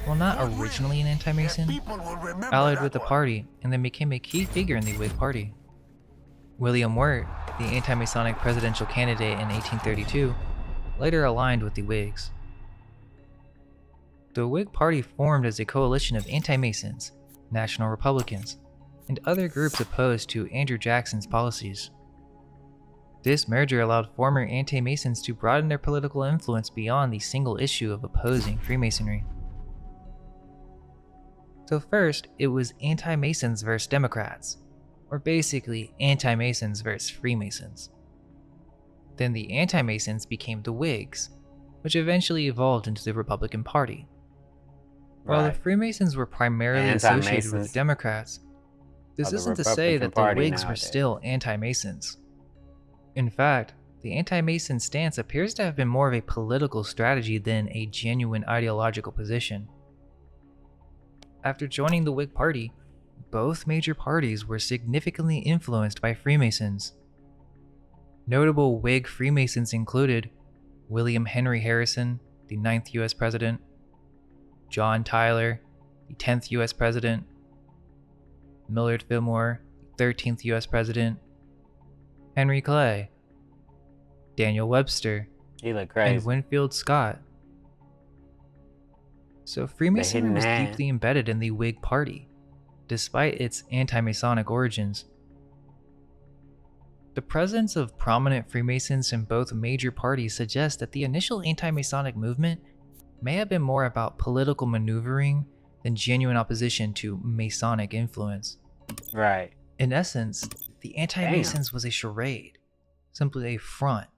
S4: while not originally an anti-Mason,
S2: People will remember
S4: allied
S2: that
S4: with the
S2: one.
S4: party and then became a key figure in the Whig Party. William Wirt, the anti-Masonic presidential candidate in 1832, later aligned with the Whigs. The Whig Party formed as a coalition of anti-Masons, National Republicans, and other groups opposed to Andrew Jackson's policies. This merger allowed former anti-Masons to broaden their political influence beyond the single issue of opposing Freemasonry. So first, it was anti-Masons versus Democrats, or basically anti-Masons versus Freemasons. Then the anti-Masons became the Whigs, which eventually evolved into the Republican Party. While the
S1: Right.
S4: Freemasons were primarily associated with
S1: Anti-Masons
S4: the Democrats, this
S1: are the
S4: isn't to say
S1: Republican
S4: that the
S1: Party
S4: Whigs were
S1: nowadays.
S4: still anti-Masons. In fact, the anti-Mason stance appears to have been more of a political strategy than a genuine ideological position. After joining the Whig Party, both major parties were significantly influenced by Freemasons. Notable Whig Freemasons included William Henry Harrison, the 9th U.S. President, John Tyler, the 10th U.S. President, Millard Fillmore, the 13th U.S. President, Henry Clay, Daniel Webster,
S1: He look
S4: and
S1: crazy.
S4: Winfield Scott. So Freemasonry
S1: hidden
S4: was
S1: hand.
S4: deeply embedded in the Whig Party, despite its anti-Masonic origins. The presence of prominent Freemasons in both major parties suggests that the initial anti-Masonic movement may have been more about political maneuvering than genuine opposition to Masonic influence.
S1: Right.
S4: In essence, the anti-Masons was a charade, simply a front,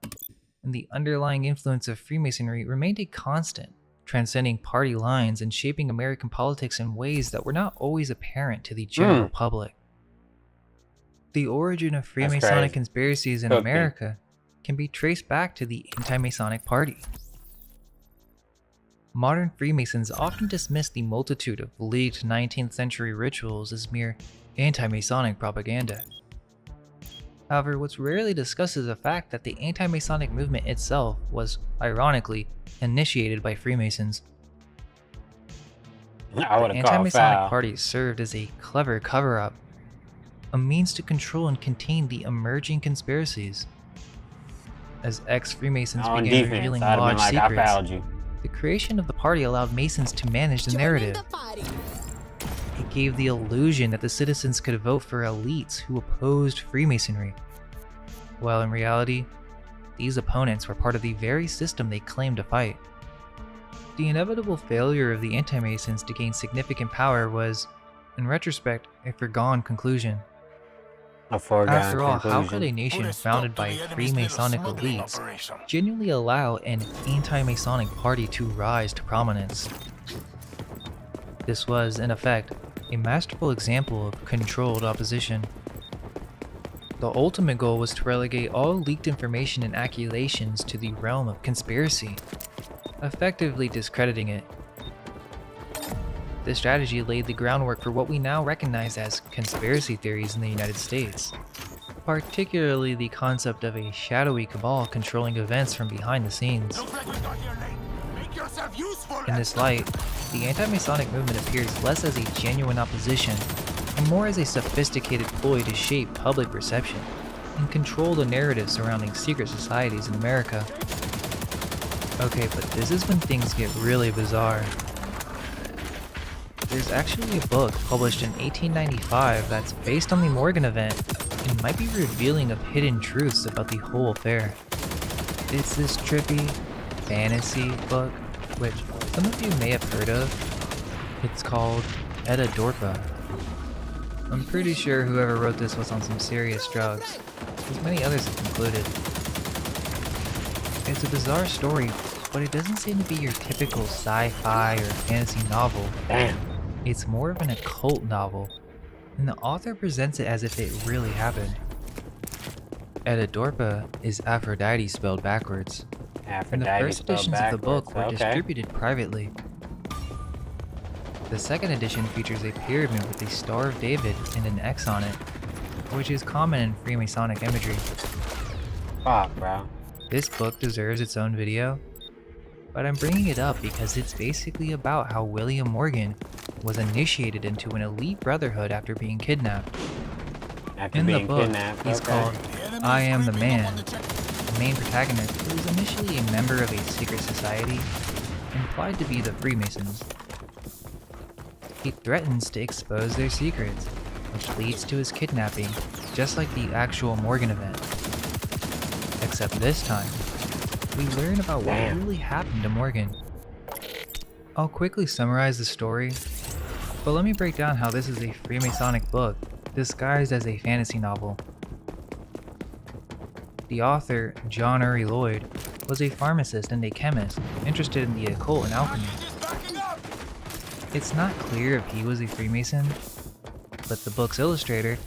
S4: and the underlying influence of Freemasonry remained a constant, transcending party lines and shaping American politics in ways that were not always apparent to the general public. The origin of Freemasonic
S1: crazy.
S4: conspiracies in
S1: Cooking.
S4: America can be traced back to the anti-Masonic Party. Modern Freemasons often dismiss the multitude of leaked 19th century rituals as mere anti-Masonic propaganda. However, what's rarely discussed is the fact that the anti-Masonic movement itself was, ironically, initiated by Freemasons.
S1: I would
S4: The
S1: have called
S4: anti-Masonic
S1: foul.
S4: Party served as a clever cover-up, a means to control and contain the emerging conspiracies. As ex-Freemasons
S1: On
S4: began
S1: defense,
S4: revealing
S1: I'd have been
S4: lodge
S1: like, I
S4: secrets,
S1: fouled you.
S4: the creation of the party allowed Masons to manage the narrative.
S3: Joining the party.
S4: It gave the illusion that the citizens could vote for elites who opposed Freemasonry, while in reality, these opponents were part of the very system they claimed to fight. The inevitable failure of the anti-Masons to gain significant power was, in retrospect, a foregone conclusion.
S1: A foregone
S4: After all, how could a
S1: conclusion.
S4: nation
S2: Put a
S4: founded
S2: stop
S4: by
S2: to the enemy's little
S4: Freemasonic
S2: smuggling
S4: elites
S2: operation.
S4: genuinely allow an anti-Masonic party to rise to prominence? This was, in effect, a masterful example of controlled opposition. The ultimate goal was to relegate all leaked information and accusations to the realm of conspiracy, effectively discrediting it. This strategy laid the groundwork for what we now recognize as conspiracy theories in the United States, particularly the concept of a shadowy cabal controlling events from behind the scenes.
S2: Looks like we got here late. Make yourself useful.
S4: In this light, the anti-Masonic movement appears less as a genuine opposition and more as a sophisticated ploy to shape public perception and control the narrative surrounding secret societies in America. Okay, but this is when things get really bizarre. There's actually a book published in 1895 that's based on the Morgan event and might be revealing of hidden truths about the whole affair. It's this trippy fantasy book, which some of you may have heard of. It's called Edda Dorpa. I'm pretty sure whoever wrote this was on some serious drugs, as many others have concluded. It's a bizarre story, but it doesn't seem to be your typical sci-fi or fantasy novel.
S1: Damn.
S4: It's more of an occult novel, and the author presents it as if it really happened. Edda Dorpa is Aphrodite spelled backwards, and the
S1: Aphrodite
S4: first
S1: spelled
S4: editions of the book were
S1: backwards. Okay.
S4: distributed privately. The second edition features a pyramid with a Star of David and an X on it, which is common in Freemasonic imagery.
S1: Fuck, bro.
S4: This book deserves its own video. but I'm bringing it up because it's basically about how William Morgan was initiated into an elite brotherhood after being kidnapped.
S1: After
S4: In the
S1: being
S4: book,
S1: kidnapped.
S4: he's
S1: Okay.
S4: called I Am the Man. The main protagonist, who is initially a member of a secret society, implied to be the Freemasons. He threatens to expose their secrets, which leads to his kidnapping, just like the actual Morgan event. Except this time, we learn about what
S1: Damn.
S4: really happened to Morgan. I'll quickly summarize the story, but let me break down how this is a Freemasonic book disguised as a fantasy novel. The author, John Uri Lloyd, was a pharmacist and a chemist interested in the occult and alchemy.
S2: Just backing up.
S4: It's not clear if he was a Freemason, but the book's illustrator,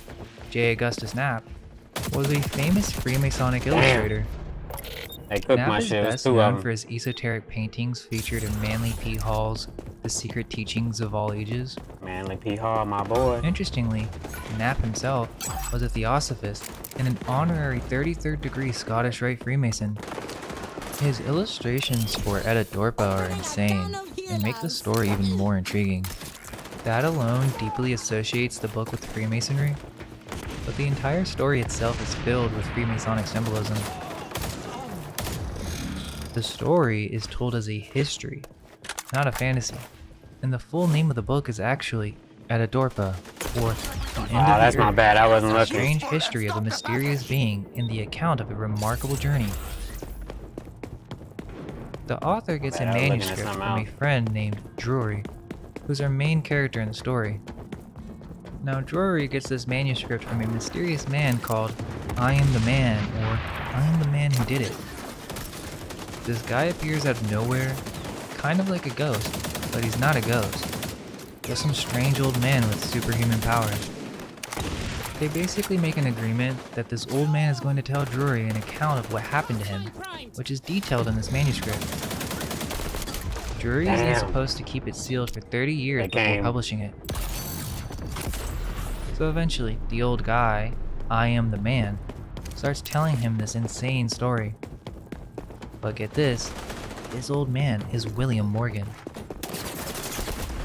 S4: J. Augustus Knapp, was a famous Freemasonic illustrator.
S1: They cooked
S4: Knapp
S1: my
S4: is
S1: shit. It was
S4: best
S1: two of
S4: known
S1: them.
S4: for his esoteric paintings featured in Manly P. Hall's The Secret Teachings of All Ages.
S1: Manly P. Hall, my boy.
S4: Interestingly, Knapp himself was a Theosophist and an honorary 33rd degree Scottish Rite Freemason. His illustrations for Edda Dorpa are insane and make the story even more intriguing. That alone deeply associates the book with Freemasonry, but the entire story itself is filled with Freemasonic symbolism. The story is told as a history, not a fantasy, and the full name of the book is actually Edda Dorpa, or The End
S1: Oh,
S4: of
S1: that's
S4: the
S1: my
S4: Earth,
S1: bad. I wasn't
S4: a
S1: looking.
S4: strange history of a mysterious being in the account of a remarkable journey. The author gets a
S1: Man, I was looking at
S4: manuscript
S1: something
S4: from a
S1: else.
S4: friend named Drury, who's our main character in the story. Now, Drury gets this manuscript from a mysterious man called I Am the Man, or I Am the Man Who Did It. This guy appears out of nowhere, kind of like a ghost, but he's not a ghost. Just some strange old man with superhuman powers. They basically make an agreement that this old man is going to tell Drury an account of what happened to him, which is detailed in this manuscript. Drury is then
S1: Damn.
S4: supposed to keep it sealed for 30 years
S1: They
S4: before
S1: came.
S4: publishing it. So eventually, the old guy, I Am the Man, starts telling him this insane story. But get this old man is William Morgan.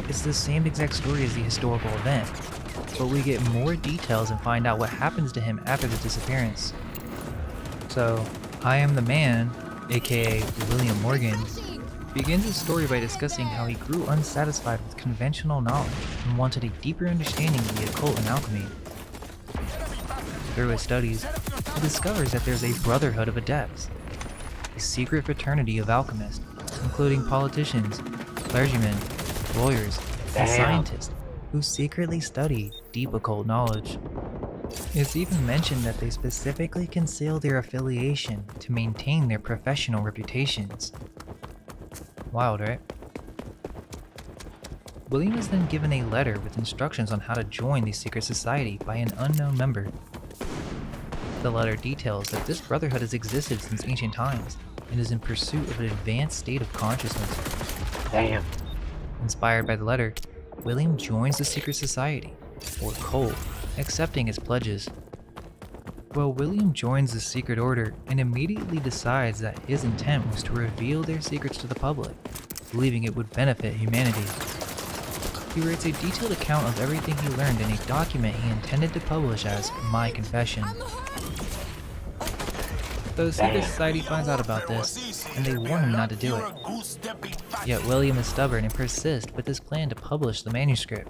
S4: It's the same exact story as the historical event, but we get more details and find out what happens to him after the disappearance. So, I Am the Man, aka William Morgan, begins his story by discussing how he grew unsatisfied with conventional knowledge and wanted a deeper understanding of the occult and alchemy. Through his studies, he discovers that there's a brotherhood of adepts, a secret fraternity of alchemists, including politicians, clergymen, lawyers, and
S1: Damn.
S4: scientists who secretly study deep occult knowledge. It's even mentioned that they specifically conceal their affiliation to maintain their professional reputations. Wild, right? William is then given a letter with instructions on how to join the secret society by an unknown member. The letter details that this brotherhood has existed since ancient times and is in pursuit of an advanced state of consciousness.
S1: Damn.
S4: Inspired by the letter, William joins the secret society, or cult, accepting its pledges. Well, William joins the secret order and immediately decides that his intent was to reveal their secrets to the public, believing it would benefit humanity. He writes a detailed account of everything he learned in a document he intended to publish as My Confession. The secret
S1: Damn.
S4: society finds out about this, and they warn him not to do it. Yet William is stubborn and persists with his plan to publish the manuscript.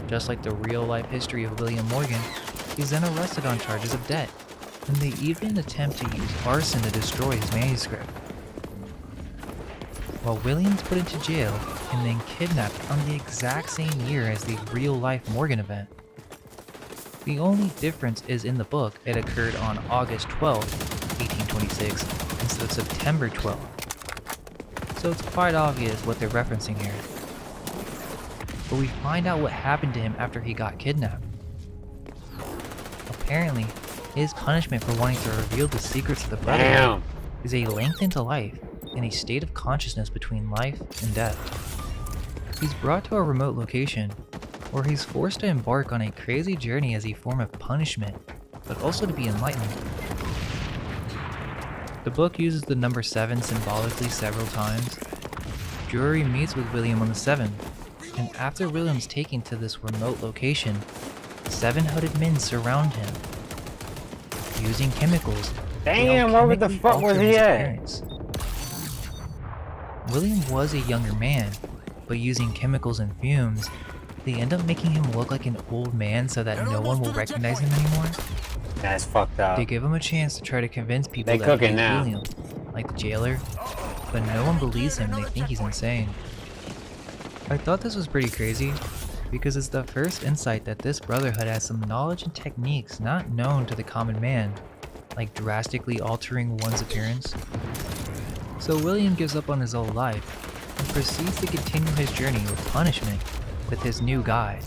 S4: Just like the real-life history of William Morgan, he's then arrested on charges of debt, and they even attempt to use arson to destroy his manuscript. While William's put into jail and then kidnapped on the exact same year as the real-life Morgan event. The only difference is in the book it occurred on August 12, 1826, instead of September 12. So it's quite obvious what they're referencing here. But we find out what happened to him after he got kidnapped. Apparently, his punishment for wanting to reveal the secrets of the brotherhood
S1: Damn.
S4: is a lengthened life in a state of consciousness between life and death. He's brought to a remote location where he's forced to embark on a crazy journey as a form of punishment, but also to be enlightened. The book uses the number 7 symbolically several times. Drury meets with William on the 7th, and after William's taken to this remote location, 7 hooded men surround him. Using chemicals, they
S1: Damn, where the
S4: alchemically
S1: fuck was
S4: alter
S1: he
S4: his
S1: at?
S4: appearance. William was a younger man, but using chemicals and fumes, they end up making him look like an old man so that no one will recognize him anymore.
S1: That's fucked up.
S4: They give him a chance to try to convince people
S1: They
S4: that
S1: cooking
S4: he's
S1: now.
S4: William, like the jailer, but no one believes him and they think he's insane. I thought this was pretty crazy, because it's the first insight that this brotherhood has some knowledge and techniques not known to the common man, like drastically altering one's appearance. So William gives up on his old life, and proceeds to continue his journey with punishment with his new guide.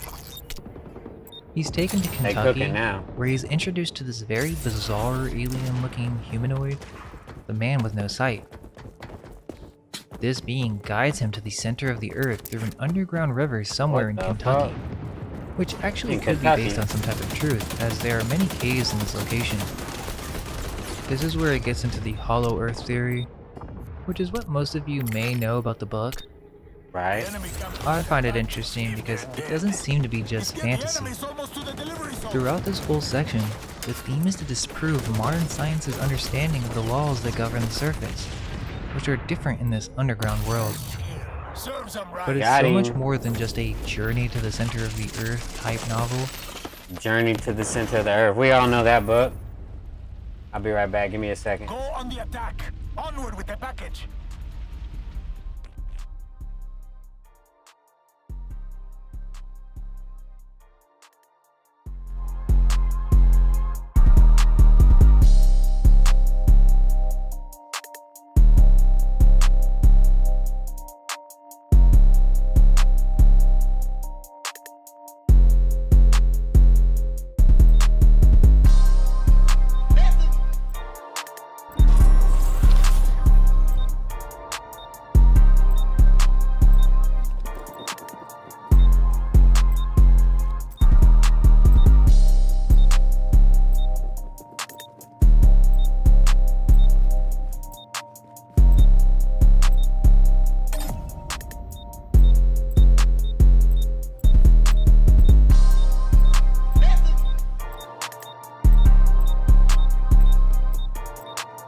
S4: He's taken to
S1: They
S4: Kentucky,
S1: cooking now.
S4: where he's introduced to this very bizarre alien-looking humanoid, the man with no sight. This being guides him to the center of the earth through an underground river somewhere
S1: What
S4: in
S1: the
S4: Kentucky,
S1: fuck?
S4: which actually
S1: In
S4: could
S1: Kentucky?
S4: be based on some type of truth, as there are many caves in this location. This is where it gets into the Hollow Earth theory, which is what most of you may know about the book.
S1: Right?
S4: I find it interesting because it doesn't seem to be just fantasy. Throughout this whole section, the theme is to disprove modern science's understanding of the laws that govern the surface, which are different in this underground world. But it's
S1: Got
S4: so much
S1: him.
S4: more than just a journey to the center of the earth type novel.
S1: Journey to the Center of the Earth. We all know that book. I'll be right back. Give me a second.
S2: Go on the attack. Onward with the package.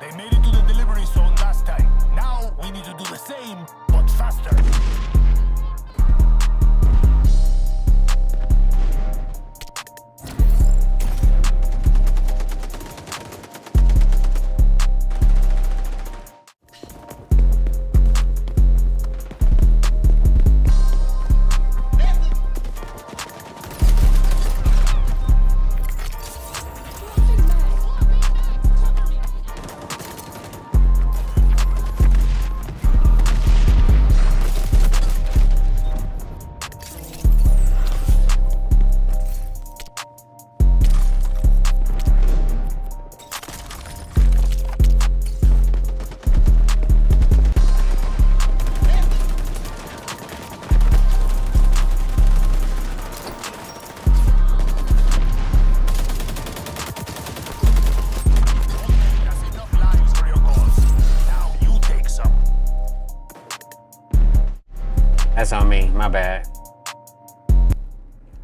S2: They made it to the delivery zone last time. Now we need to do the same, but faster. That's enough lives for your cause. Now you take some.
S1: That's on me. My bad.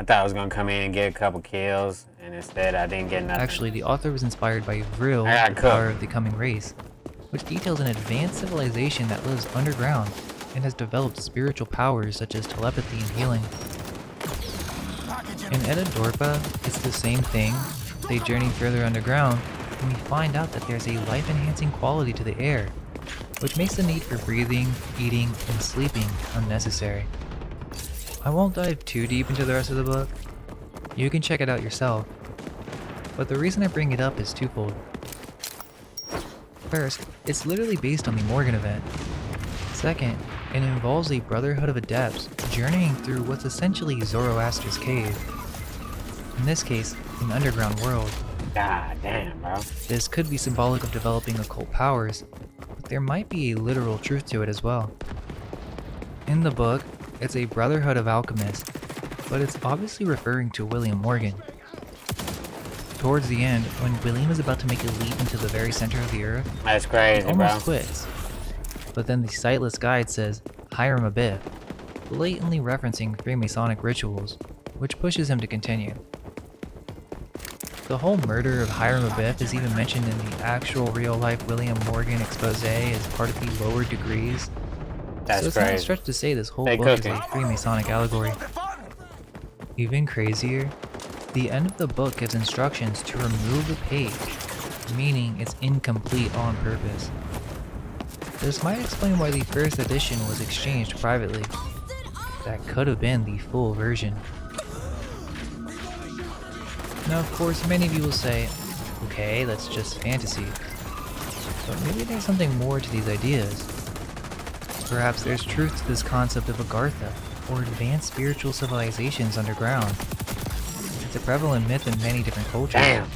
S1: I thought I was gonna come in and get a couple kills, and instead I didn't get nothing.
S4: Actually, the author was inspired by Vril,
S1: I got
S4: the
S1: cooked.
S4: Power of the Coming Race, which details an advanced civilization that lives underground and has developed spiritual powers such as telepathy and healing.
S2: Package
S4: In Edadorpa, it's the same thing. They journey further underground, and we find out that there's a life-enhancing quality to the air, which makes the need for breathing, eating, and sleeping unnecessary. I won't dive too deep into the rest of the book. You can check it out yourself. But the reason I bring it up is twofold. First, it's literally based on the Morgan event. Second, it involves a brotherhood of adepts journeying through what's essentially Zoroaster's cave. In this case, an underground world.
S1: God damn, bro.
S4: This could be symbolic of developing occult powers, but there might be a literal truth to it as well. In the book, it's a brotherhood of alchemists, but it's obviously referring to William Morgan. Towards the end, when William is about to make a leap into the very center of the earth,
S1: That's
S4: he
S1: crazy, bro.
S4: almost quits. But then the sightless guide says, Hiram Abiff, blatantly referencing Freemasonic rituals, which pushes him to continue. The whole murder of Hiram Abiff is even mentioned in the actual real-life William Morgan expose as part of the lower degrees.
S1: That's
S4: So it's not a
S1: crazy.
S4: stretch to say this whole
S1: They
S4: book is
S1: cooking.
S4: a Freemasonic allegory. Even crazier, the end of the book gives instructions to remove a page, meaning it's incomplete on purpose. This might explain why the first edition was exchanged privately. That could have been the full version. Now of course many of you will say, okay, that's just fantasy. But maybe there's something more to these ideas. Perhaps there's truth to this concept of Agartha, or advanced spiritual civilizations underground. It's a prevalent myth in many different cultures.
S1: Damn.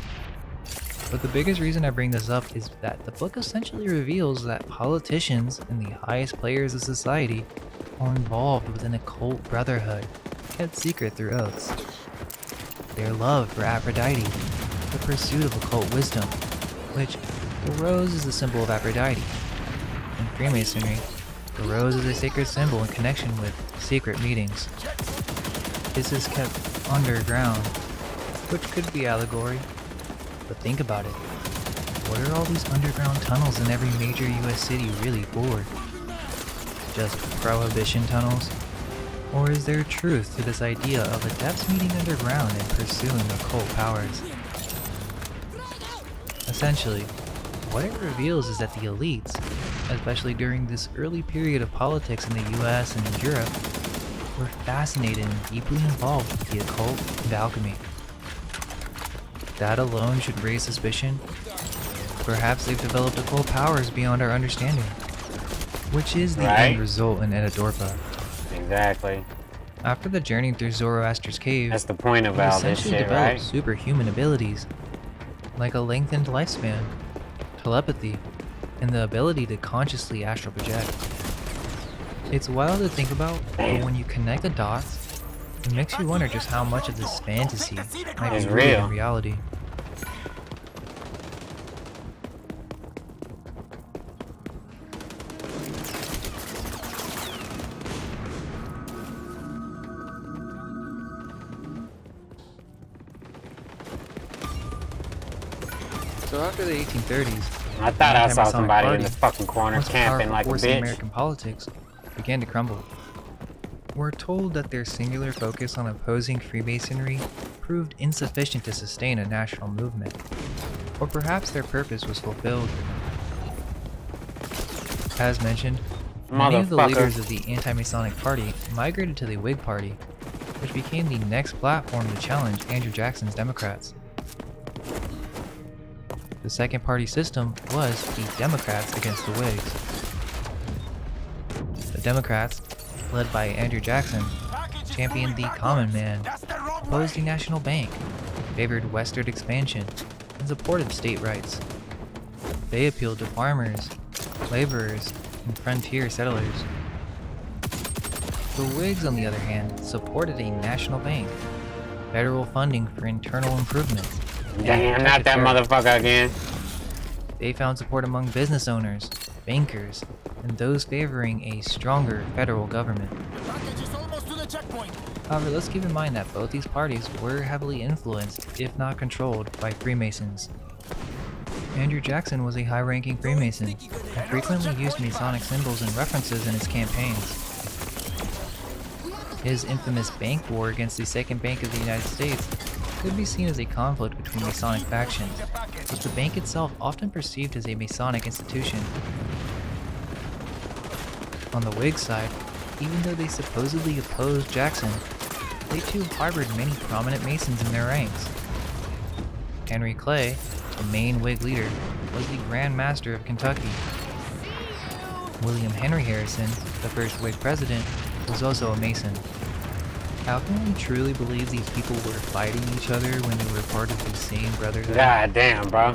S4: But the biggest reason I bring this up is that the book essentially reveals that politicians and the highest players of society are involved with an occult brotherhood, kept secret through oaths. Their love for Aphrodite, the pursuit of occult wisdom, which the rose is the symbol of Aphrodite. In Freemasonry, the rose is a sacred symbol in connection with secret meetings. This is kept underground, which could be allegory. But think about it. What are all these underground tunnels in every major US city really for? Just prohibition tunnels? Or is there truth to this idea of adepts meeting underground and pursuing occult powers? Essentially, what it reveals is that the elites, especially during this early period of politics in the US and in Europe, were fascinated and deeply involved with the occult and alchemy. That alone should raise suspicion. Perhaps they've developed occult powers beyond our understanding, which is the
S1: Right.
S4: end result in Edidorpa.
S1: Exactly.
S4: After the journey through Zoroaster's cave,
S1: That's the point of
S4: he
S1: all this
S4: essentially
S1: shit,
S4: developed
S1: right?
S4: superhuman abilities, like a lengthened lifespan, telepathy, and the ability to consciously astral project. It's wild to think about, but when you connect the dots, it makes you wonder just how much of this fantasy might
S1: It's
S4: be rooted
S1: real.
S4: in reality. So after the 1830s,
S1: I thought I saw
S4: Anti-Masonic
S1: somebody in
S4: Party,
S1: the fucking corner
S4: once a
S1: camping
S4: powerful
S1: like a
S4: force in
S1: bitch.
S4: American politics, began to crumble. We're told that their singular focus on opposing Freemasonry proved insufficient to sustain a national movement, or perhaps their purpose was fulfilled. As mentioned, many of the
S1: Motherfucker.
S4: leaders of the Anti-Masonic Party migrated to the Whig Party, which became the next platform to challenge Andrew Jackson's Democrats. The second party system was the Democrats against the Whigs. The Democrats, led by Andrew Jackson, championed the common man, opposed the national bank, favored westward expansion, and supported state rights. They appealed to farmers, laborers, and frontier settlers. The Whigs, on the other hand, supported a national bank, federal funding for internal improvements.
S1: Damn, not that motherfucker again.
S4: They found support among business owners, bankers, and those favoring a stronger federal government.
S2: Package is almost to the checkpoint.
S4: However, let's keep in mind that both these parties were heavily influenced, if not controlled, by Freemasons. Andrew Jackson was a high-ranking Freemason and frequently used Masonic symbols and references in his campaigns. His infamous bank war against the Second Bank of the United States could be seen as a conflict between Masonic factions, with the bank itself often perceived as a Masonic institution. On the Whig side, even though they supposedly opposed Jackson, they too harbored many prominent Masons in their ranks. Henry Clay, the main Whig leader, was the Grand Master of Kentucky. William Henry Harrison, the first Whig president, was also a Mason. How can we truly believe these people were fighting each other when they were part of the same brotherhood?
S1: God damn, bro.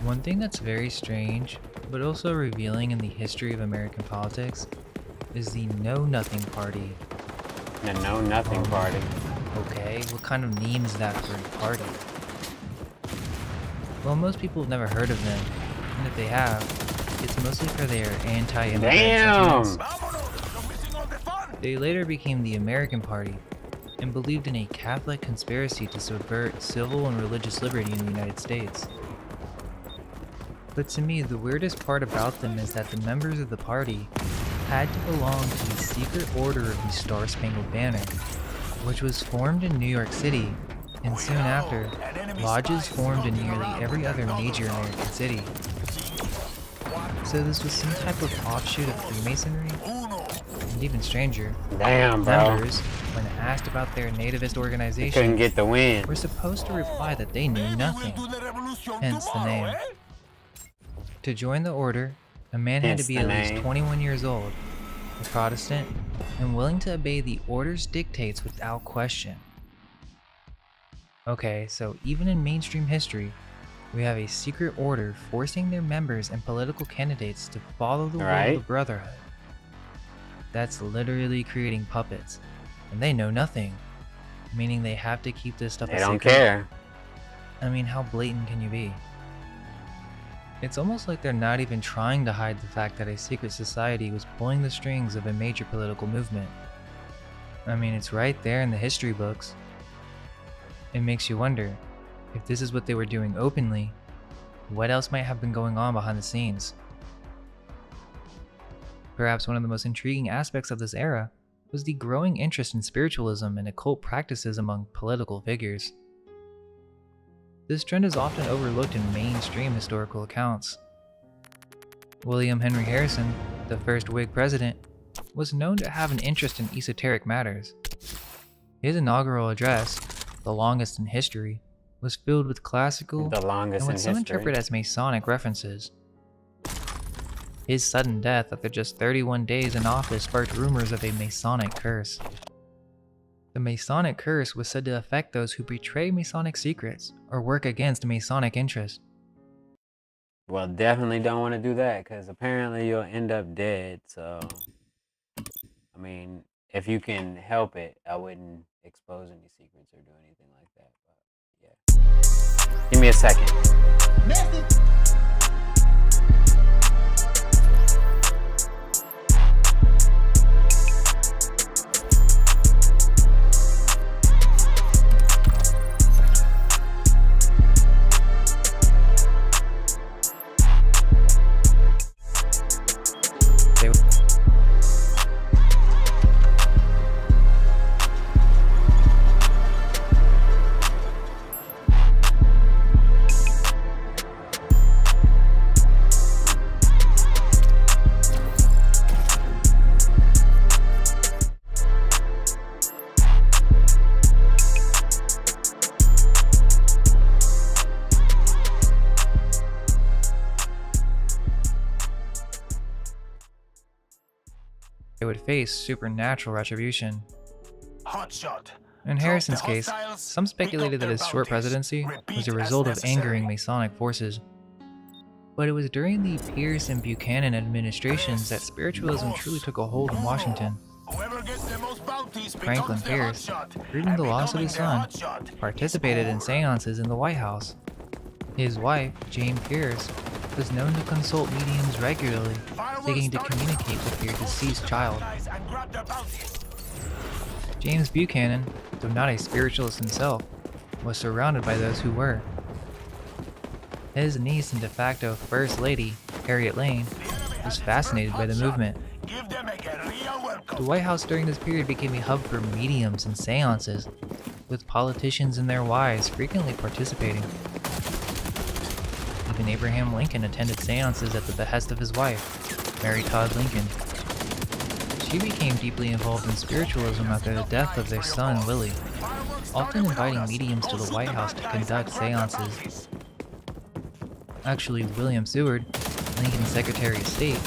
S4: One thing that's very strange, but also revealing in the history of American politics, is the Know Nothing Party.
S1: The Know Nothing Party.
S4: Okay, what kind of name is that for a party? Well, most people have never heard of them, and if they have, it's mostly for their anti-immigrant
S1: Damn.
S4: sentiments.
S2: Vámonos, you're missing all the fun.
S4: They later became the American Party and believed in a Catholic conspiracy to subvert civil and religious liberty in the United States. But to me, the weirdest part about them is that the members of the party had to belong to the secret order of the Star-Spangled Banner, which was formed in New York City, and soon after, lodges formed in nearly every other major American city. So this was some type of offshoot of Freemasonry, and even stranger,
S1: Damn, bro.
S4: members, when asked about their nativist
S1: Couldn't
S4: organization,
S1: get the win.
S4: were supposed to reply that they knew nothing. Hence the name. To join the order, a man had to
S1: Hence
S4: be
S1: the
S4: at least
S1: name.
S4: 21 years old, a Protestant, and willing to obey the order's dictates without question. Okay, so even in mainstream history, we have a secret order forcing their members and political candidates to follow the will of
S1: Right.
S4: the Brotherhood. That's literally creating puppets, and they know nothing, meaning they have to keep this stuff
S1: They
S4: a
S1: don't
S4: secret.
S1: care.
S4: I mean, how blatant can you be? It's almost like they're not even trying to hide the fact that a secret society was pulling the strings of a major political movement. I mean, it's right there in the history books. It makes you wonder, if this is what they were doing openly, what else might have been going on behind the scenes? Perhaps one of the most intriguing aspects of this era was the growing interest in spiritualism and occult practices among political figures. This trend is often overlooked in mainstream historical accounts. William Henry Harrison, the first Whig president, was known to have an interest in esoteric matters. His inaugural address, the longest in history, was filled with classical
S1: The longest
S4: and
S1: in
S4: what some
S1: history.
S4: interpret as Masonic references. His sudden death after just 31 days in office sparked rumors of a Masonic curse. The Masonic curse was said to affect those who betray Masonic secrets or work against Masonic interests.
S1: Well, definitely don't want to do that because apparently you'll end up dead. So, I mean, if you can help it, I wouldn't expose any secrets or do anything like that. But yeah, give me a second.
S4: They would face supernatural retribution.
S2: Hotshot.
S4: In Harrison's case, some speculated that his short presidency was a result of angering Masonic forces. But it was during the Pierce and Buchanan administrations that spiritualism truly took a hold in Washington.
S2: Whoever gets the most bounties
S4: Franklin
S2: becomes the
S4: Pierce,
S2: hotshot,
S4: grieving
S2: and
S4: the loss of his
S2: becoming
S4: son,
S2: the hotshot
S4: participated in seances in the White House. His wife, Jane Pierce, was known to consult mediums regularly, seeking to communicate with their deceased child.
S2: and grab their bounties.
S4: James Buchanan, though not a spiritualist himself, was surrounded by those who were. His niece and de facto First Lady, Harriet Lane, was fascinated by the movement.
S2: Give them a guerrilla welcome.
S4: The White House during this period became a hub for mediums and seances, with politicians and their wives frequently participating. Even Abraham Lincoln attended seances at the behest of his wife, Mary Todd Lincoln. She became deeply involved in spiritualism after the death of their son, Willie, often inviting mediums to the White House to conduct seances. Actually, William Seward, Lincoln's Secretary of State,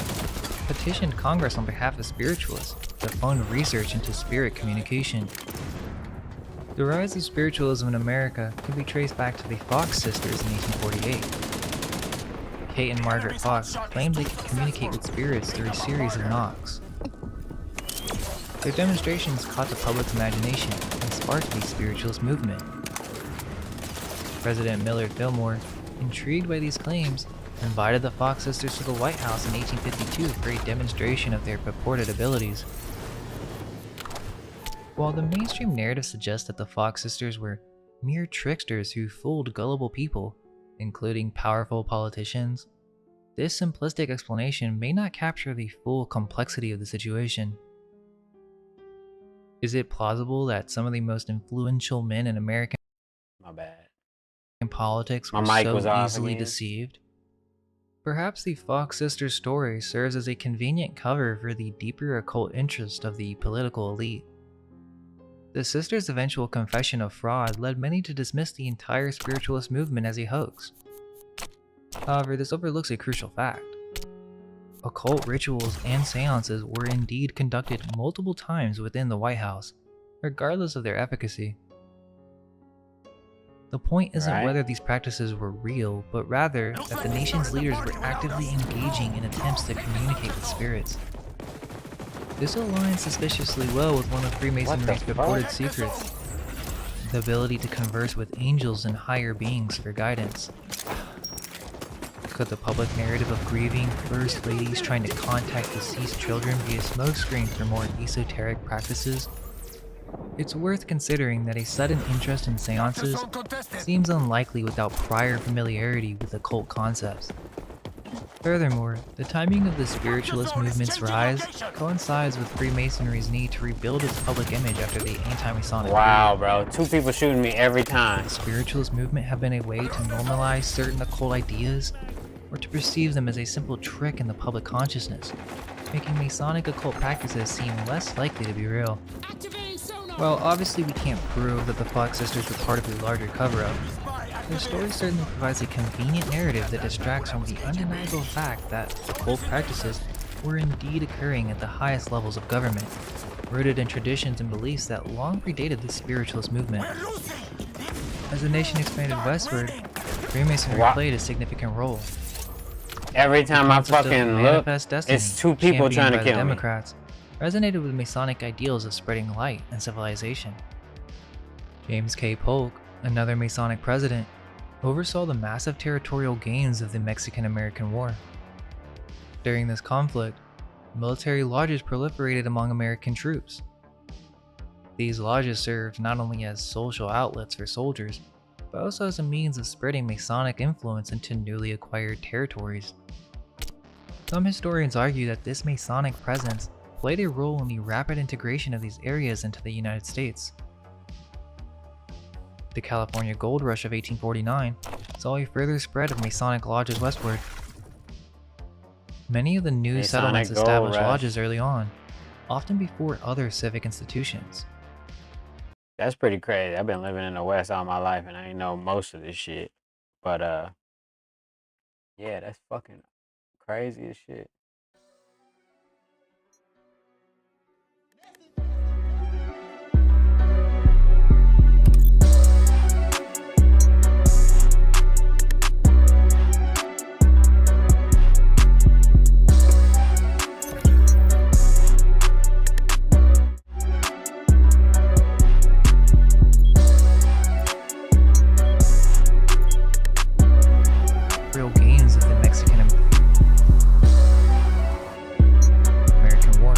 S4: petitioned Congress on behalf of spiritualists to fund research into spirit communication. The rise of spiritualism in America can be traced back to the Fox sisters in 1848. Kate and Margaret Fox claimed they could communicate with spirits through a series of knocks. Their demonstrations caught the public's imagination and sparked the spiritualist movement. President Millard Fillmore intrigued by these claims, invited the Fox sisters to the White House in 1852 for a demonstration of their purported abilities. While the mainstream narrative suggests that the Fox sisters were mere tricksters who fooled gullible people, including powerful politicians, this simplistic explanation may not capture the full complexity of the situation. Is it plausible that some of the most influential men in American
S1: My bad.
S4: politics
S1: My
S4: were
S1: mic
S4: so
S1: was off
S4: easily
S1: again.
S4: deceived? Perhaps the Fox sisters story serves as a convenient cover for the deeper occult interest of the political elite. The sisters' eventual confession of fraud led many to dismiss the entire spiritualist movement as a hoax. However, this overlooks a crucial fact. Occult rituals and seances were indeed conducted multiple times within the White House, regardless of their efficacy. The point isn't
S1: Right.
S4: whether these practices were real, but rather that the nation's leaders were actively engaging in attempts to communicate with spirits. This aligns suspiciously well with one of Freemasonry's
S1: fuck?
S4: purported secrets: the ability to converse with angels and higher beings for guidance. Could the public narrative of grieving first ladies trying to contact deceased children be a smokescreen for more esoteric practices? It's worth considering that a sudden interest in seances
S2: Microphone contested.
S4: seems unlikely without prior familiarity with occult concepts. Furthermore, the timing of the spiritualist movement's rise coincides with Freemasonry's need to rebuild its public image after the anti-Masonic
S1: Wow, bro. 2 people shooting me every time.
S4: the spiritualist movement have been a way to normalize certain occult ideas, or to perceive them as a simple trick in the public consciousness, making Masonic occult practices seem less likely to be real.
S3: Activating sonar.
S4: While obviously we can't prove that the Fox sisters were part of a larger cover-up, their story certainly provides a convenient narrative that distracts from the undeniable fact that occult practices were indeed occurring at the highest levels of government, rooted in traditions and beliefs that long predated the spiritualist movement. As the nation expanded westward, Freemasonry
S1: Wow.
S4: played a significant role.
S1: Every time I
S4: Concept of
S1: fucking look,
S4: manifest destiny,
S1: it's 2 people
S4: championed
S1: trying to
S4: by the
S1: kill me.
S4: Democrats, resonated with Masonic ideals of spreading light and civilization. James K. Polk, another Masonic president, oversaw the massive territorial gains of the Mexican-American War. During this conflict, military lodges proliferated among American troops. These lodges served not only as social outlets for soldiers, but also as a means of spreading Masonic influence into newly acquired territories. Some historians argue that this Masonic presence played a role in the rapid integration of these areas into the United States. The California Gold Rush of 1849 saw a further spread of Masonic lodges westward. Many of the new
S1: Masonic
S4: settlements
S1: Gold
S4: established
S1: Rush.
S4: lodges early on, often before other civic institutions.
S1: That's pretty crazy. I've been living in the West all my life and I ain't know most of this shit. But yeah, that's fucking crazy as shit.
S4: Real gains of the Mexican-American War.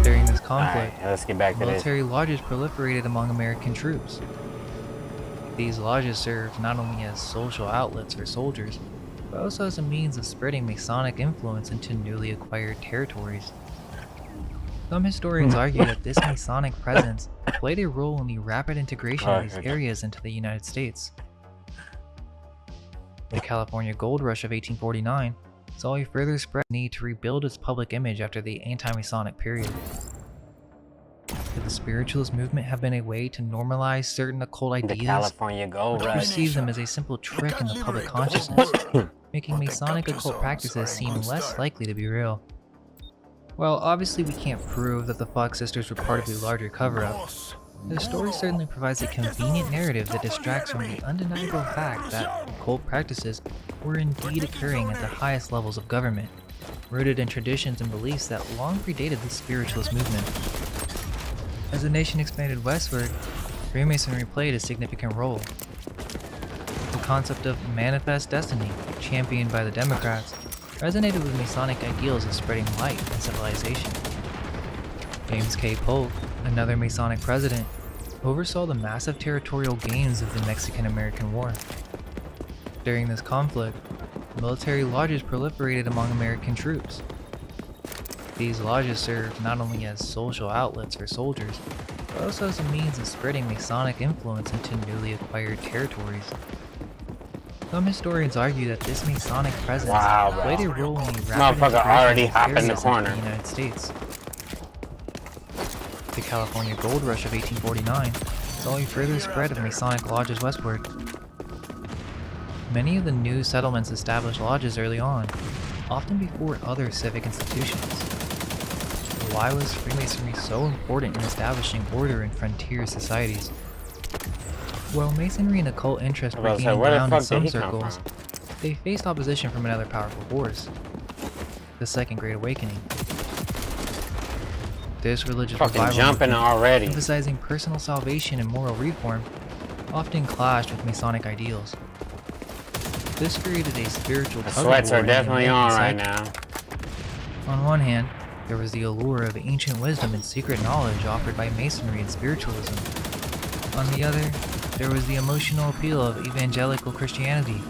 S4: During this conflict,
S1: Alright, let's get back to this.
S4: military lodges proliferated among American troops. These lodges served not only as social outlets for soldiers, but also as a means of spreading Masonic influence into newly acquired territories. Some historians argue that this Masonic presence played a role in the rapid integration of these areas into the United States. The California Gold Rush of 1849 saw a further spread need to rebuild its public image after the anti-Masonic period. Could the spiritualist movement have been a way to normalize certain occult
S1: The
S4: ideas,
S1: California Gold
S4: or to
S1: Rush.
S4: perceive them as a simple trick in the public consciousness, making Masonic occult practices seem less likely to be real? While obviously we can't prove that the Fox sisters were part of a larger cover-up, the story certainly provides a convenient narrative that distracts from the undeniable fact that occult practices were indeed occurring at the highest levels of government, rooted in traditions and beliefs that long predated the spiritualist movement. As the nation expanded westward, Freemasonry played a significant role. The concept of manifest destiny, championed by the Democrats, resonated with Masonic ideals of spreading light and civilization. James K. Polk, another Masonic president, oversaw the massive territorial gains of the Mexican-American War. During this conflict, military lodges proliferated among American troops. These lodges served not only as social outlets for soldiers, but also as a means of spreading Masonic influence into newly acquired territories. Some historians argue that this Masonic presence played a role in the rapid
S1: Motherfucker already
S4: integration of
S1: hopped in the
S4: areas into
S1: corner.
S4: the United States. The California Gold Rush of 1849 saw a further spread of Masonic lodges westward. Many of the new settlements established lodges early on, often before other civic institutions. Why was Freemasonry so important in establishing order in frontier societies? While Masonry and occult interest were gaining
S1: where the
S4: ground in
S1: fuck did
S4: some
S1: he come
S4: circles,
S1: from?
S4: they faced opposition from another powerful force, the Second Great Awakening. This religious
S1: Fucking
S4: revival
S1: jumping
S4: movement,
S1: already.
S4: emphasizing personal salvation and moral reform, often clashed with Masonic ideals. This created a spiritual
S1: The
S4: tug of
S1: sweats
S4: war
S1: are
S4: in the
S1: definitely
S4: American
S1: on right
S4: psyche.
S1: now.
S4: On one hand, there was the allure of ancient wisdom and secret knowledge offered by Masonry and spiritualism. On the other, there was the emotional appeal of evangelical Christianity,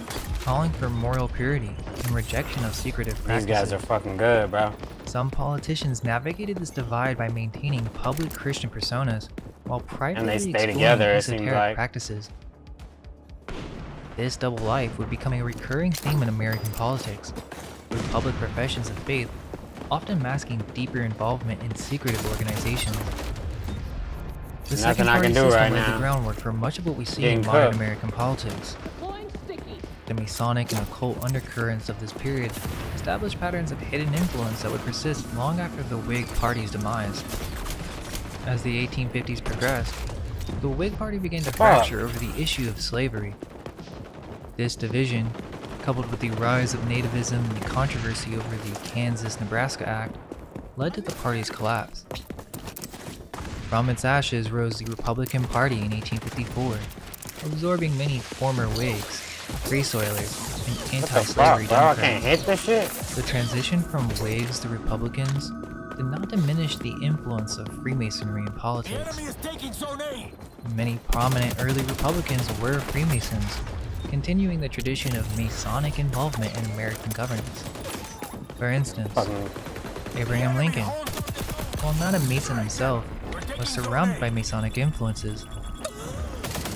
S4: calling for moral purity and rejection of secretive
S1: These
S4: practices.
S1: guys are fucking good, bro.
S4: Some politicians navigated this divide by maintaining public Christian personas while privately
S1: stay
S4: exploring
S1: together, it seems
S4: esoteric
S1: like.
S4: practices. This double life would become a recurring theme in American politics, with public professions of faith often masking deeper involvement in secretive organizations. The
S1: Nothing
S4: second
S1: I
S4: party
S1: can do
S4: system
S1: right
S4: laid
S1: now.
S4: the groundwork for much of what we see
S1: Getting
S4: in modern
S1: cooked.
S4: American politics. The Masonic and occult undercurrents of this period established patterns of hidden influence that would persist long after the Whig Party's demise. As the 1850s progressed, the Whig Party began to fracture over the issue of slavery. This division, coupled with the rise of nativism and the controversy over the Kansas-Nebraska Act, led to the party's collapse. From its ashes rose the Republican Party in 1854, absorbing many former Whigs, Free Soilers, and
S1: What the
S4: anti-slavery
S1: fuck, bro? I can't
S4: Democrats.
S1: hit this shit?
S4: The transition from Whigs to Republicans did not diminish the influence of Freemasonry in
S2: The
S4: politics.
S2: enemy is taking Zone A.
S4: Many prominent early Republicans were Freemasons, continuing the tradition of Masonic involvement in American governance. For instance,
S1: Fucking
S4: Abraham Lincoln, while not a Mason himself, was surrounded by Masonic influences.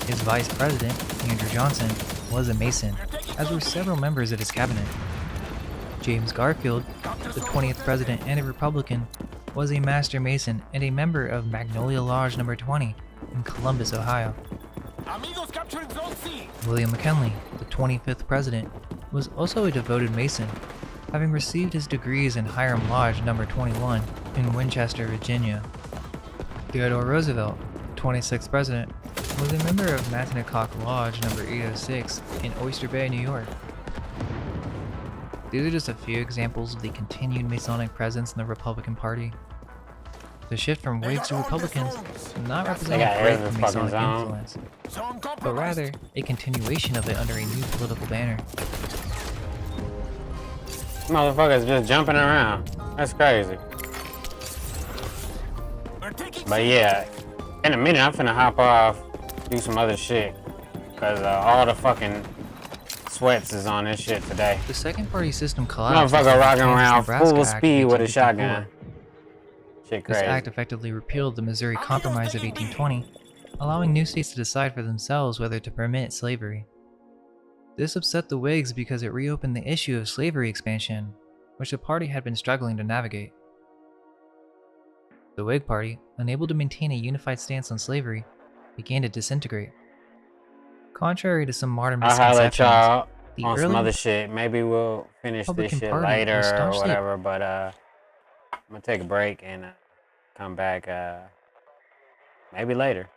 S4: His vice president, Andrew Johnson, was a Mason, as were several members of his cabinet. James Garfield, the 20th president and a Republican, was a Master Mason and a member of Magnolia Lodge No. 20 in Columbus, Ohio.
S2: Amigos capturing Zone C.
S4: William McKinley, the 25th president, was also a devoted Mason, having received his degrees in Hiram Lodge No. 21 in Winchester, Virginia. Theodore Roosevelt, 26th president, was a member of Massanutten Lodge No. 806 in Oyster Bay, New York. These are just a few examples of the continued Masonic presence in the Republican Party. The shift from Whigs to Republicans did not represent
S1: got
S4: a break
S1: every
S4: from
S1: fucking
S4: Masonic
S1: zone.
S4: influence,
S2: Zone
S4: but
S2: compromised.
S4: rather a continuation of it under a new political banner.
S1: motherfuckers just jumping around. That's crazy.
S2: We're taking
S1: But yeah, in a minute I'm finna hop off, do some other shit. Cause all the fucking sweats is on this shit today.
S4: The second party system collapsed.
S1: Motherfucker
S4: after the
S1: rocking around
S4: Kansas-Nebraska
S1: full
S4: Act of
S1: speed with a
S4: 1854.
S1: shotgun. Shit
S4: This
S1: crazy.
S4: act effectively repealed the Missouri Compromise of 1820, allowing new states to decide for themselves whether to permit slavery. This upset the Whigs because it reopened the issue of slavery expansion, which the party had been struggling to navigate. The Whig Party, unable to maintain a unified stance on slavery, began to disintegrate. Contrary to some modern
S1: I'll holler at
S4: misconceptions,
S1: y'all
S4: the
S1: on some
S4: early
S1: other shit. Maybe we'll finish this
S4: Republican
S1: shit
S4: Party
S1: later
S4: was
S1: or
S4: staunchly-
S1: whatever. But I'm gonna take a break and come back maybe later.